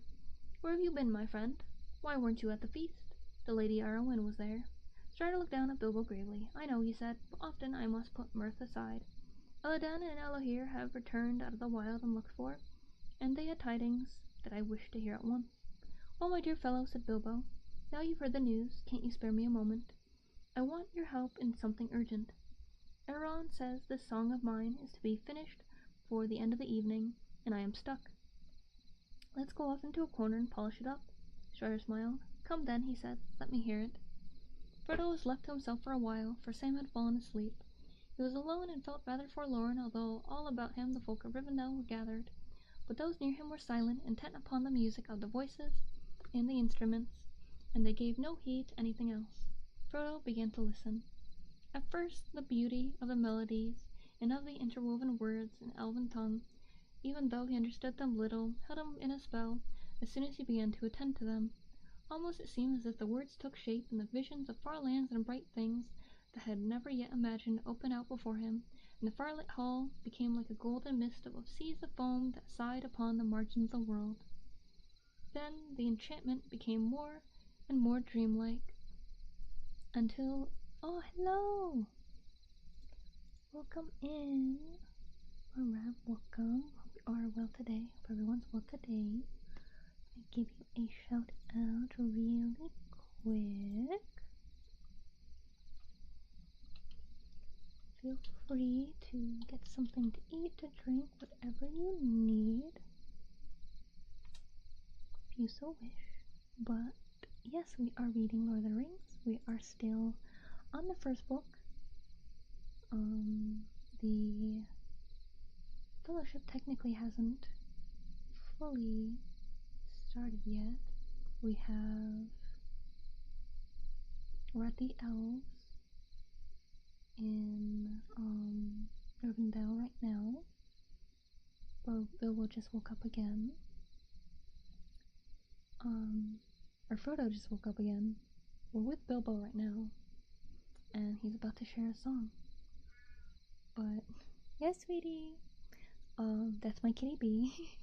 "Where have you been, my friend? Why weren't you at the feast? The Lady Arwen was there." Strider looked down at Bilbo gravely. "I know," he said, "but often I must put mirth aside. Elladan and Elohir have returned out of the wild unlooked for, and they had tidings that I wished to hear at once." "Well, my dear fellow," said Bilbo, "now you've heard the news, can't you spare me a moment? I want your help in something urgent. Elrond says this song of mine is to be finished before the end of the evening, and I am stuck. Let's go off into a corner and polish it up." Strider smiled. "Come then," he said, "let me hear it." Frodo was left to himself for a while, for Sam had fallen asleep. He was alone and felt rather forlorn, although all about him the folk of Rivendell were gathered. But those near him were silent, intent upon the music of the voices and the instruments, and they gave no heed to anything else. Frodo began to listen. At first the beauty of the melodies and of the interwoven words in elven tongue, even though he understood them little, held him in a spell as soon as he began to attend to them. Almost it seemed as if the words took shape and the visions of far lands and bright things that had never yet imagined opened out before him, and the far-lit hall became like a golden mist of seas of foam that sighed upon the margins of the world. Then the enchantment became more and more dreamlike, until— "Oh, hello! Welcome in. Alright, welcome. Hope you are well today. Hope everyone's well today. I give you a shout out really quick. Feel free to get something to eat, to drink, whatever you need, if you so wish. But yes, we are reading Lord of the Rings. We are still on the first book. The Fellowship technically hasn't fully started yet. We're at the elves in Rivendell right now. Bilbo just woke up again. Or Frodo just woke up again. We're with Bilbo right now, and he's about to share a song. But yes, sweetie. That's my kitty bee.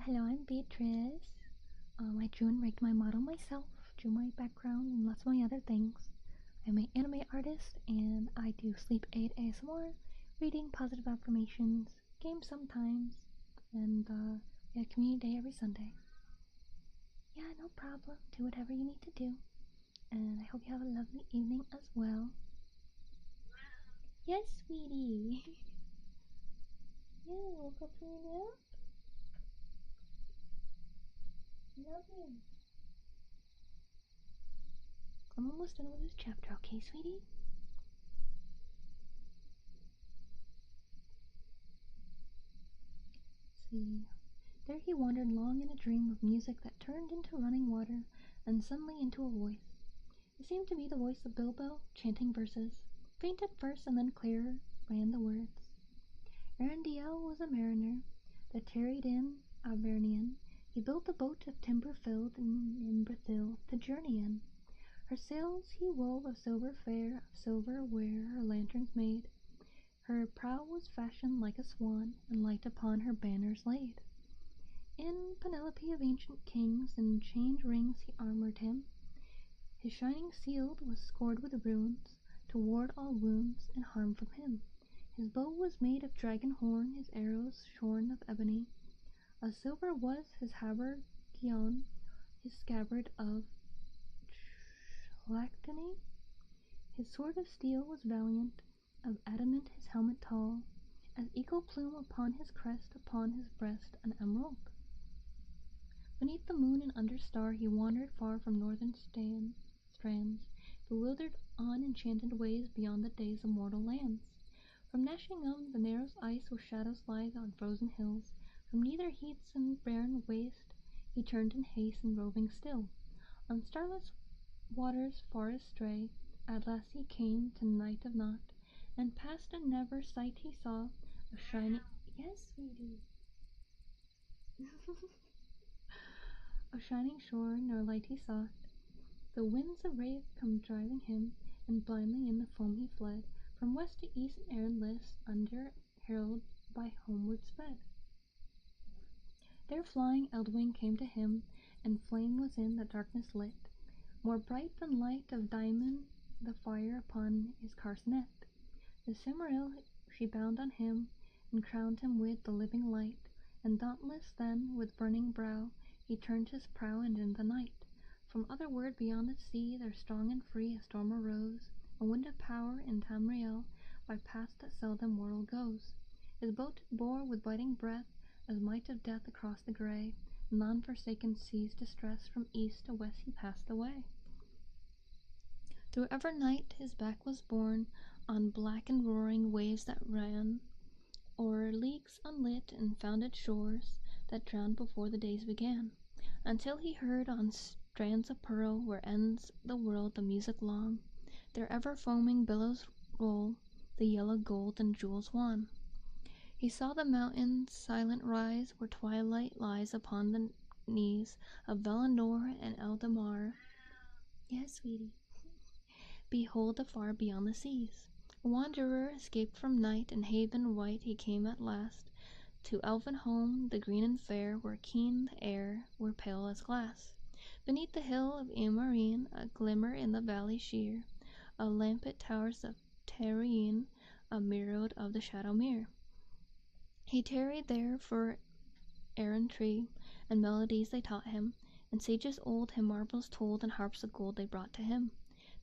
Hello, I'm Beatrice. I drew and rigged my model myself, drew my background and lots of my other things. I'm an anime artist, and I do sleep aid ASMR, reading, positive affirmations, games sometimes, and we have community day every Sunday. Yeah, no problem. Do whatever you need to do, and I hope you have a lovely evening as well. Yes, sweetie. Yeah, woke up from your nap? Love you. I'm almost done with this chapter, okay, sweetie? See. There he wandered long in a dream of music that turned into running water and suddenly into a voice. It seemed to be the voice of Bilbo, chanting verses. Faint at first and then clearer ran the words. Arundel was a mariner that tarried in Alfbern. He built a boat of timber filled in Imberthil to journey in. Her sails he wove of silver fair, of silver ware her lanterns made. Her prow was fashioned like a swan, and light upon her banners laid. In Penelope of ancient kings, and chained rings he armoured him. His shining shield was scored with runes, to ward all wounds and harm from him. His bow was made of dragon horn, his arrows shorn of ebony. A silver was his habergeon, his scabbard of Lactony. His sword of steel was valiant, of adamant his helmet tall, as eagle plume upon his crest, upon his breast an emerald. Beneath the moon and under star he wandered far from northern strands, bewildered on enchanted ways beyond the days of mortal lands. From gnashing of the narrows ice where shadows lie on frozen hills, from neither heaths and barren waste, he turned in haste and roving still. On starless waters far astray, at last he came to night of naught, and past and never sight he saw of shining. Yes, sweetie. Of shining shore, nor light he sought. The winds of rave come driving him, and blindly in the foam he fled. From west to east an errandless, under herald by homeward sped. There flying Eldwing came to him, and flame was in the darkness lit, more bright than light of diamond the fire upon his carcanet. The Cimaril she bound on him, and crowned him with the living light, and dauntless then, with burning brow, he turned his prow, and in the night, from otherward beyond the sea, there strong and free a storm arose, a wind of power in Tamriel, by paths that seldom mortal goes. His boat it bore with biting breath, as might of death across the grey, non-forsaken seas distress, from east to west he passed away. Through ever night his back was borne, on black and roaring waves that ran o'er leagues unlit and founded shores that drowned before the days began, until he heard on strands of pearl, where ends the world, the music long, their ever foaming billows roll, the yellow gold and jewels wan. He saw the mountains silent rise, where twilight lies upon the knees of Valinor and Eldamar. Yes, sweetie. Behold afar beyond the seas. A wanderer escaped from night, and haven white he came at last to elven home, the green and fair, where keen the air, where pale as glass. Beneath the hill of Ilmarine, a glimmer in the valley sheer, a lampet towers of Terrien, a mirrored of the shadow mere. He tarried there for errantry, and melodies they taught him, and sages old him marvels told, and harps of gold they brought to him.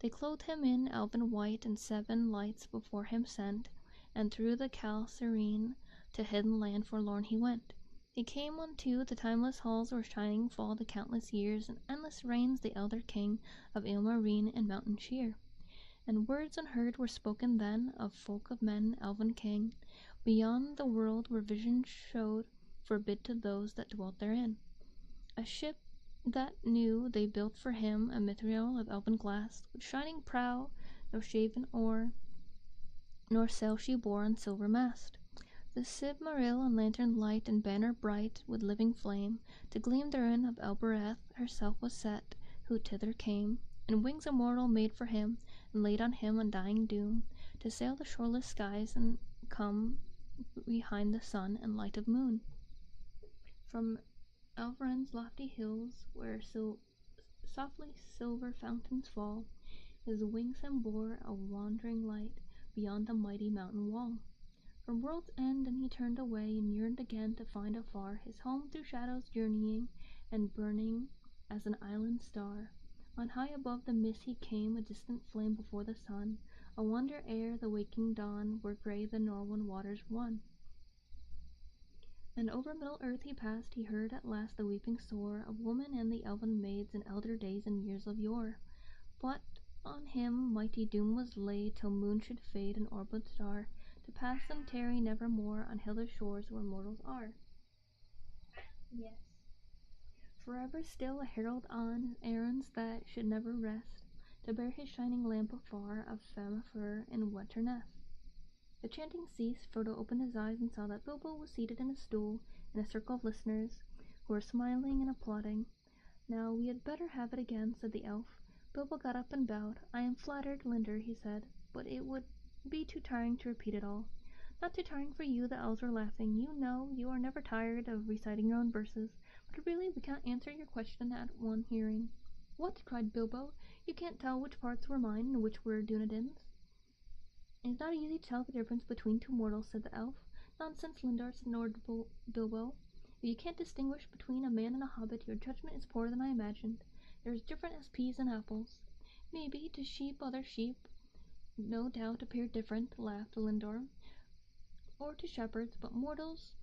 They clothed him in elven white, and 7 lights before him sent, and through the Cal serene to hidden land forlorn he went. He came unto the timeless halls where shining fall the countless years, and endless reigns the elder king of Ilmarine and mountain sheer. And words unheard were spoken then of folk of men, elven king, beyond the world where vision showed, forbid to those that dwelt therein. A ship that new they built for him, a mithril of elven glass, with shining prow, no shaven oar, nor sail she bore on silver mast. The Cimaril on lantern light and banner bright, with living flame, to gleam therein of Elbereth herself was set, who thither came, and wings immortal made for him, and laid on him undying doom, to sail the shoreless skies, and come behind the sun and light of moon. From Alfbern's lofty hills, where softly silver fountains fall, his wings him bore a wandering light beyond the mighty mountain wall. From world's end and he turned away, and yearned again to find afar his home, through shadows journeying, and burning as an island star. On high above the mist he came, a distant flame before the sun, a wonder ere the waking dawn, where grey the Norwin waters run. And over middle earth he passed, he heard at last the weeping sore of woman and the elven maids in elder days and years of yore. But on him mighty doom was laid, till moon should fade and orb with star, to pass and tarry nevermore on hither shores where mortals are. Yes. Forever still a herald on errands that should never rest, to bear his shining lamp afar of Famifer in Winterness. The chanting ceased. Frodo opened his eyes and saw that Bilbo was seated in a stool in a circle of listeners, who were smiling and applauding. "Now we had better have it again," said the elf, Bilbo got up and bowed. "I am flattered, Linder," he said, "but it would be too tiring to repeat it all." "Not too tiring for you," the elves were laughing. "You know you are never tired of reciting your own verses. But really we can't answer your question at one hearing." "What?" cried Bilbo. "You can't tell which parts were mine and which were Dunedain's?" "It is not easy to tell the difference between two mortals," said the elf. "Nonsense, Lindar," snored Bilbo. "If you can't distinguish between a man and a hobbit, your judgment is poorer than I imagined. They're as different as peas and apples." "Maybe to sheep other sheep no doubt appear different," laughed Lindor, "or to shepherds, but mortals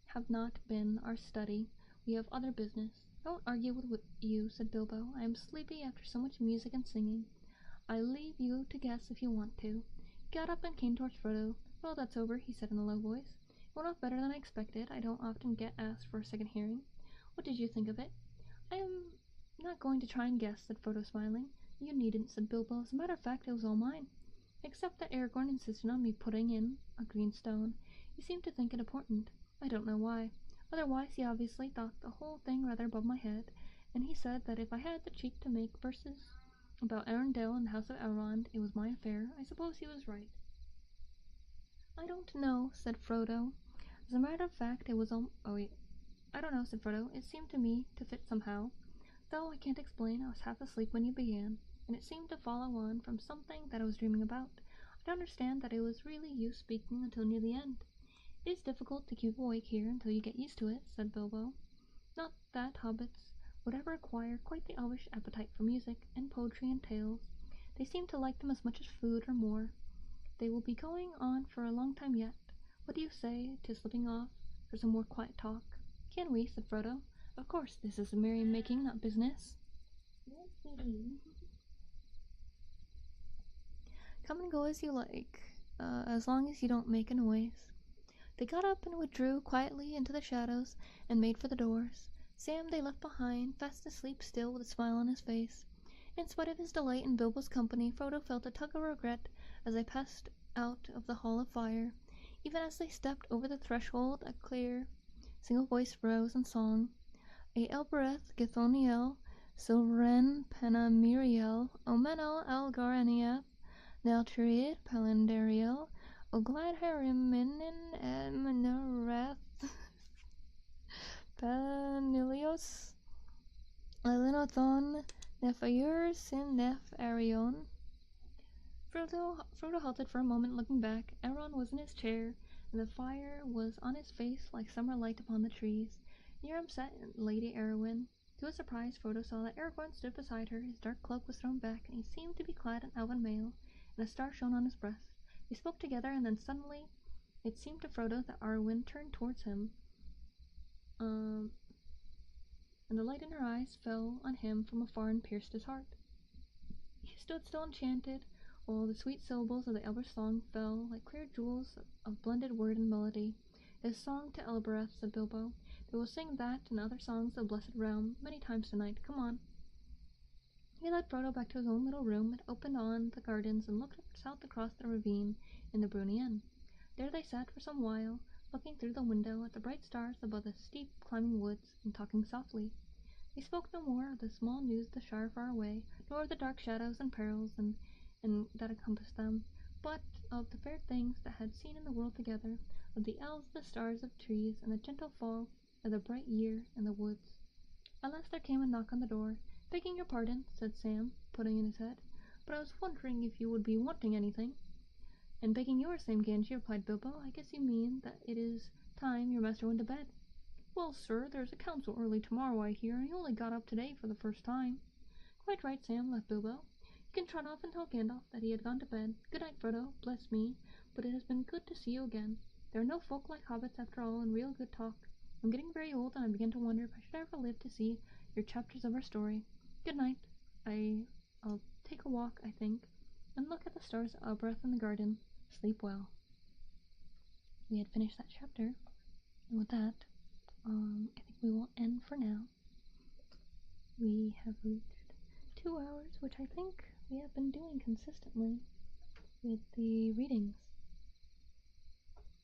have not been our study. We have other business." "I won't argue with you," said Bilbo. "I am sleepy after so much music and singing. I leave you to guess if you want to." He got up and came towards Frodo. "Well, that's over," he said in a low voice. "It went off better than I expected. I don't often get asked for a second hearing. What did you think of it?" "I am not going to try and guess," said Frodo, smiling. "You needn't," said Bilbo. "As a matter of fact, it was all mine. Except that Aragorn insisted on me putting in a green stone. He seemed to think it important. I don't know why. Otherwise, he obviously thought the whole thing rather above my head, and he said that if I had the cheek to make verses about Arundel and the House of Elrond, it was my affair. I suppose he was right." "I don't know," said Frodo. "As a matter of fact, it was I don't know," said Frodo. "It seemed to me to fit somehow. Though I can't explain, I was half asleep when you began, and it seemed to follow on from something that I was dreaming about. I don't understand that it was really you speaking until near the end." "It is difficult to keep awake here until you get used to it," said Bilbo. "Not that hobbits would ever acquire quite the elvish appetite for music and poetry and tales. They seem to like them as much as food or more. They will be going on for a long time yet. What do you say to slipping off for some more quiet talk?" "Can we?" said Frodo. "Of course, this is merry-making, not business." "Yes, it is." "Come and go as you like, as long as you don't make a noise." They got up and withdrew quietly into the shadows and made for the doors. Sam they left behind, fast asleep still with a smile on his face. In spite of his delight in Bilbo's company, Frodo felt a tug of regret as they passed out of the Hall of Fire. Even as they stepped over the threshold, a clear, single voice rose and sung, "A Elbereth Githoniel, Silveren Penamiriel, Omenel Elgaraniath, Neltrid Palandariel, O glad Hariminin Eminerath Panilios, Elinothon Nephayur Sin Neph Arion." Frodo halted for a moment, looking back. Elrond was in his chair, and the fire was on his face like summer light upon the trees. Near him sat Lady Arwen. To his surprise, Frodo saw that Aragorn stood beside her. His dark cloak was thrown back, and he seemed to be clad in elven mail, and a star shone on his breast. They spoke together, and then suddenly it seemed to Frodo that Arwen turned towards him, and the light in her eyes fell on him from afar and pierced his heart. He stood still enchanted, while the sweet syllables of the Elvish song fell like clear jewels of blended word and melody. "It is song to Elbereth," said Bilbo. "They will sing that and other songs of the Blessed Realm many times tonight. Come on." He led Frodo back to his own little room. It opened on the gardens and looked south across the ravine in the Bruni Inn. There they sat for some while, looking through the window at the bright stars above the steep climbing woods, and talking softly. They spoke no more of the small news of the Shire far away, nor of the dark shadows and perils and that encompassed them, but of the fair things that had seen in the world together, of the elves, the stars, of trees, and the gentle fall of the bright year in the woods. At last there came a knock on the door. "Begging your pardon," said Sam, putting in his head, "but I was wondering if you would be wanting anything." "And begging yours, Sam Ganji," replied Bilbo. "I guess you mean that it is time your master went to bed." "Well, sir, there's a council early tomorrow, I hear, and he only got up today for the first time." "Quite right, Sam," laughed Bilbo. "You can trot off and tell Gandalf that he had gone to bed. Good night, Frodo. Bless me, but it has been good to see you again. There are no folk like hobbits after all, and real good talk. I'm getting very old, and I begin to wonder if I should ever live to see your chapters of our story. Good night. I'll take a walk, I think, and look at the stars of Elbereth in the garden. Sleep well." We had finished that chapter, and with that, I think we will end for now. We have reached 2 hours, which I think we have been doing consistently with the readings.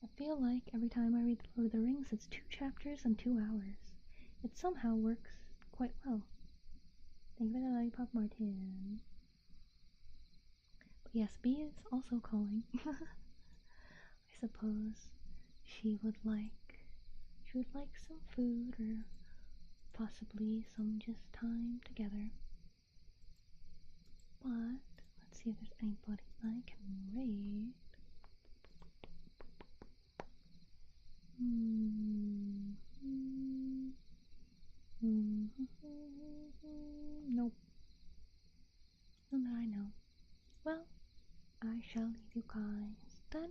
I feel like every time I read The Lord of the Rings, it's 2 chapters and 2 hours. It somehow works quite well. Thank you for the lollipop, Martin. But yes, B is also calling. I suppose she would like some food or possibly some just time together. But let's see if there's anybody I can raid. Nope. None that I know. Well, I shall leave you guys then.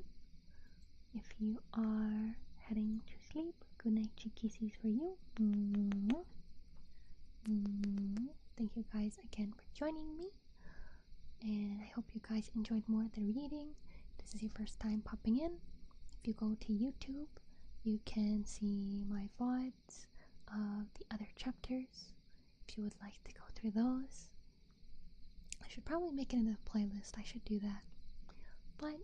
If you are heading to sleep, good night, kisses for you. Thank you guys again for joining me, and I hope you guys enjoyed more of the reading. If this is your first time popping in, if you go to YouTube, you can see my VODs of the other chapters if you would like to go through those. I should probably make it into a playlist. I should do that. But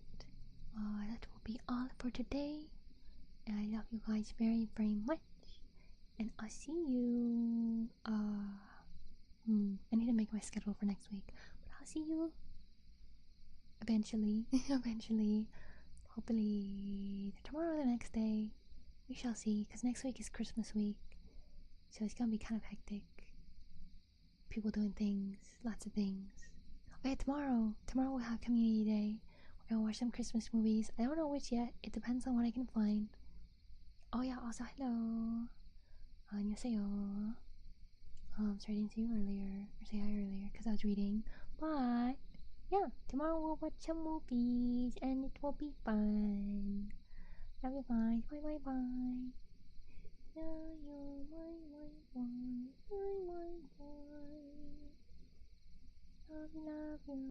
that will be all for today. And I love you guys very, very much. And I'll see you. I need to make my schedule for next week. But I'll see you eventually. Hopefully tomorrow or the next day. We shall see. Because next week is Christmas week. So it's gonna be kind of hectic. People doing things. Lots of things. Oh yeah, tomorrow we'll have community day. We're gonna watch some Christmas movies. I don't know which yet. It depends on what I can find. Oh yeah, also hello. 안녕하세요. Sorry I didn't see you earlier. Or say hi earlier because I was reading. But yeah, tomorrow we'll watch some movies and it will be fun. Love you guys. Bye bye bye. Yeah, you.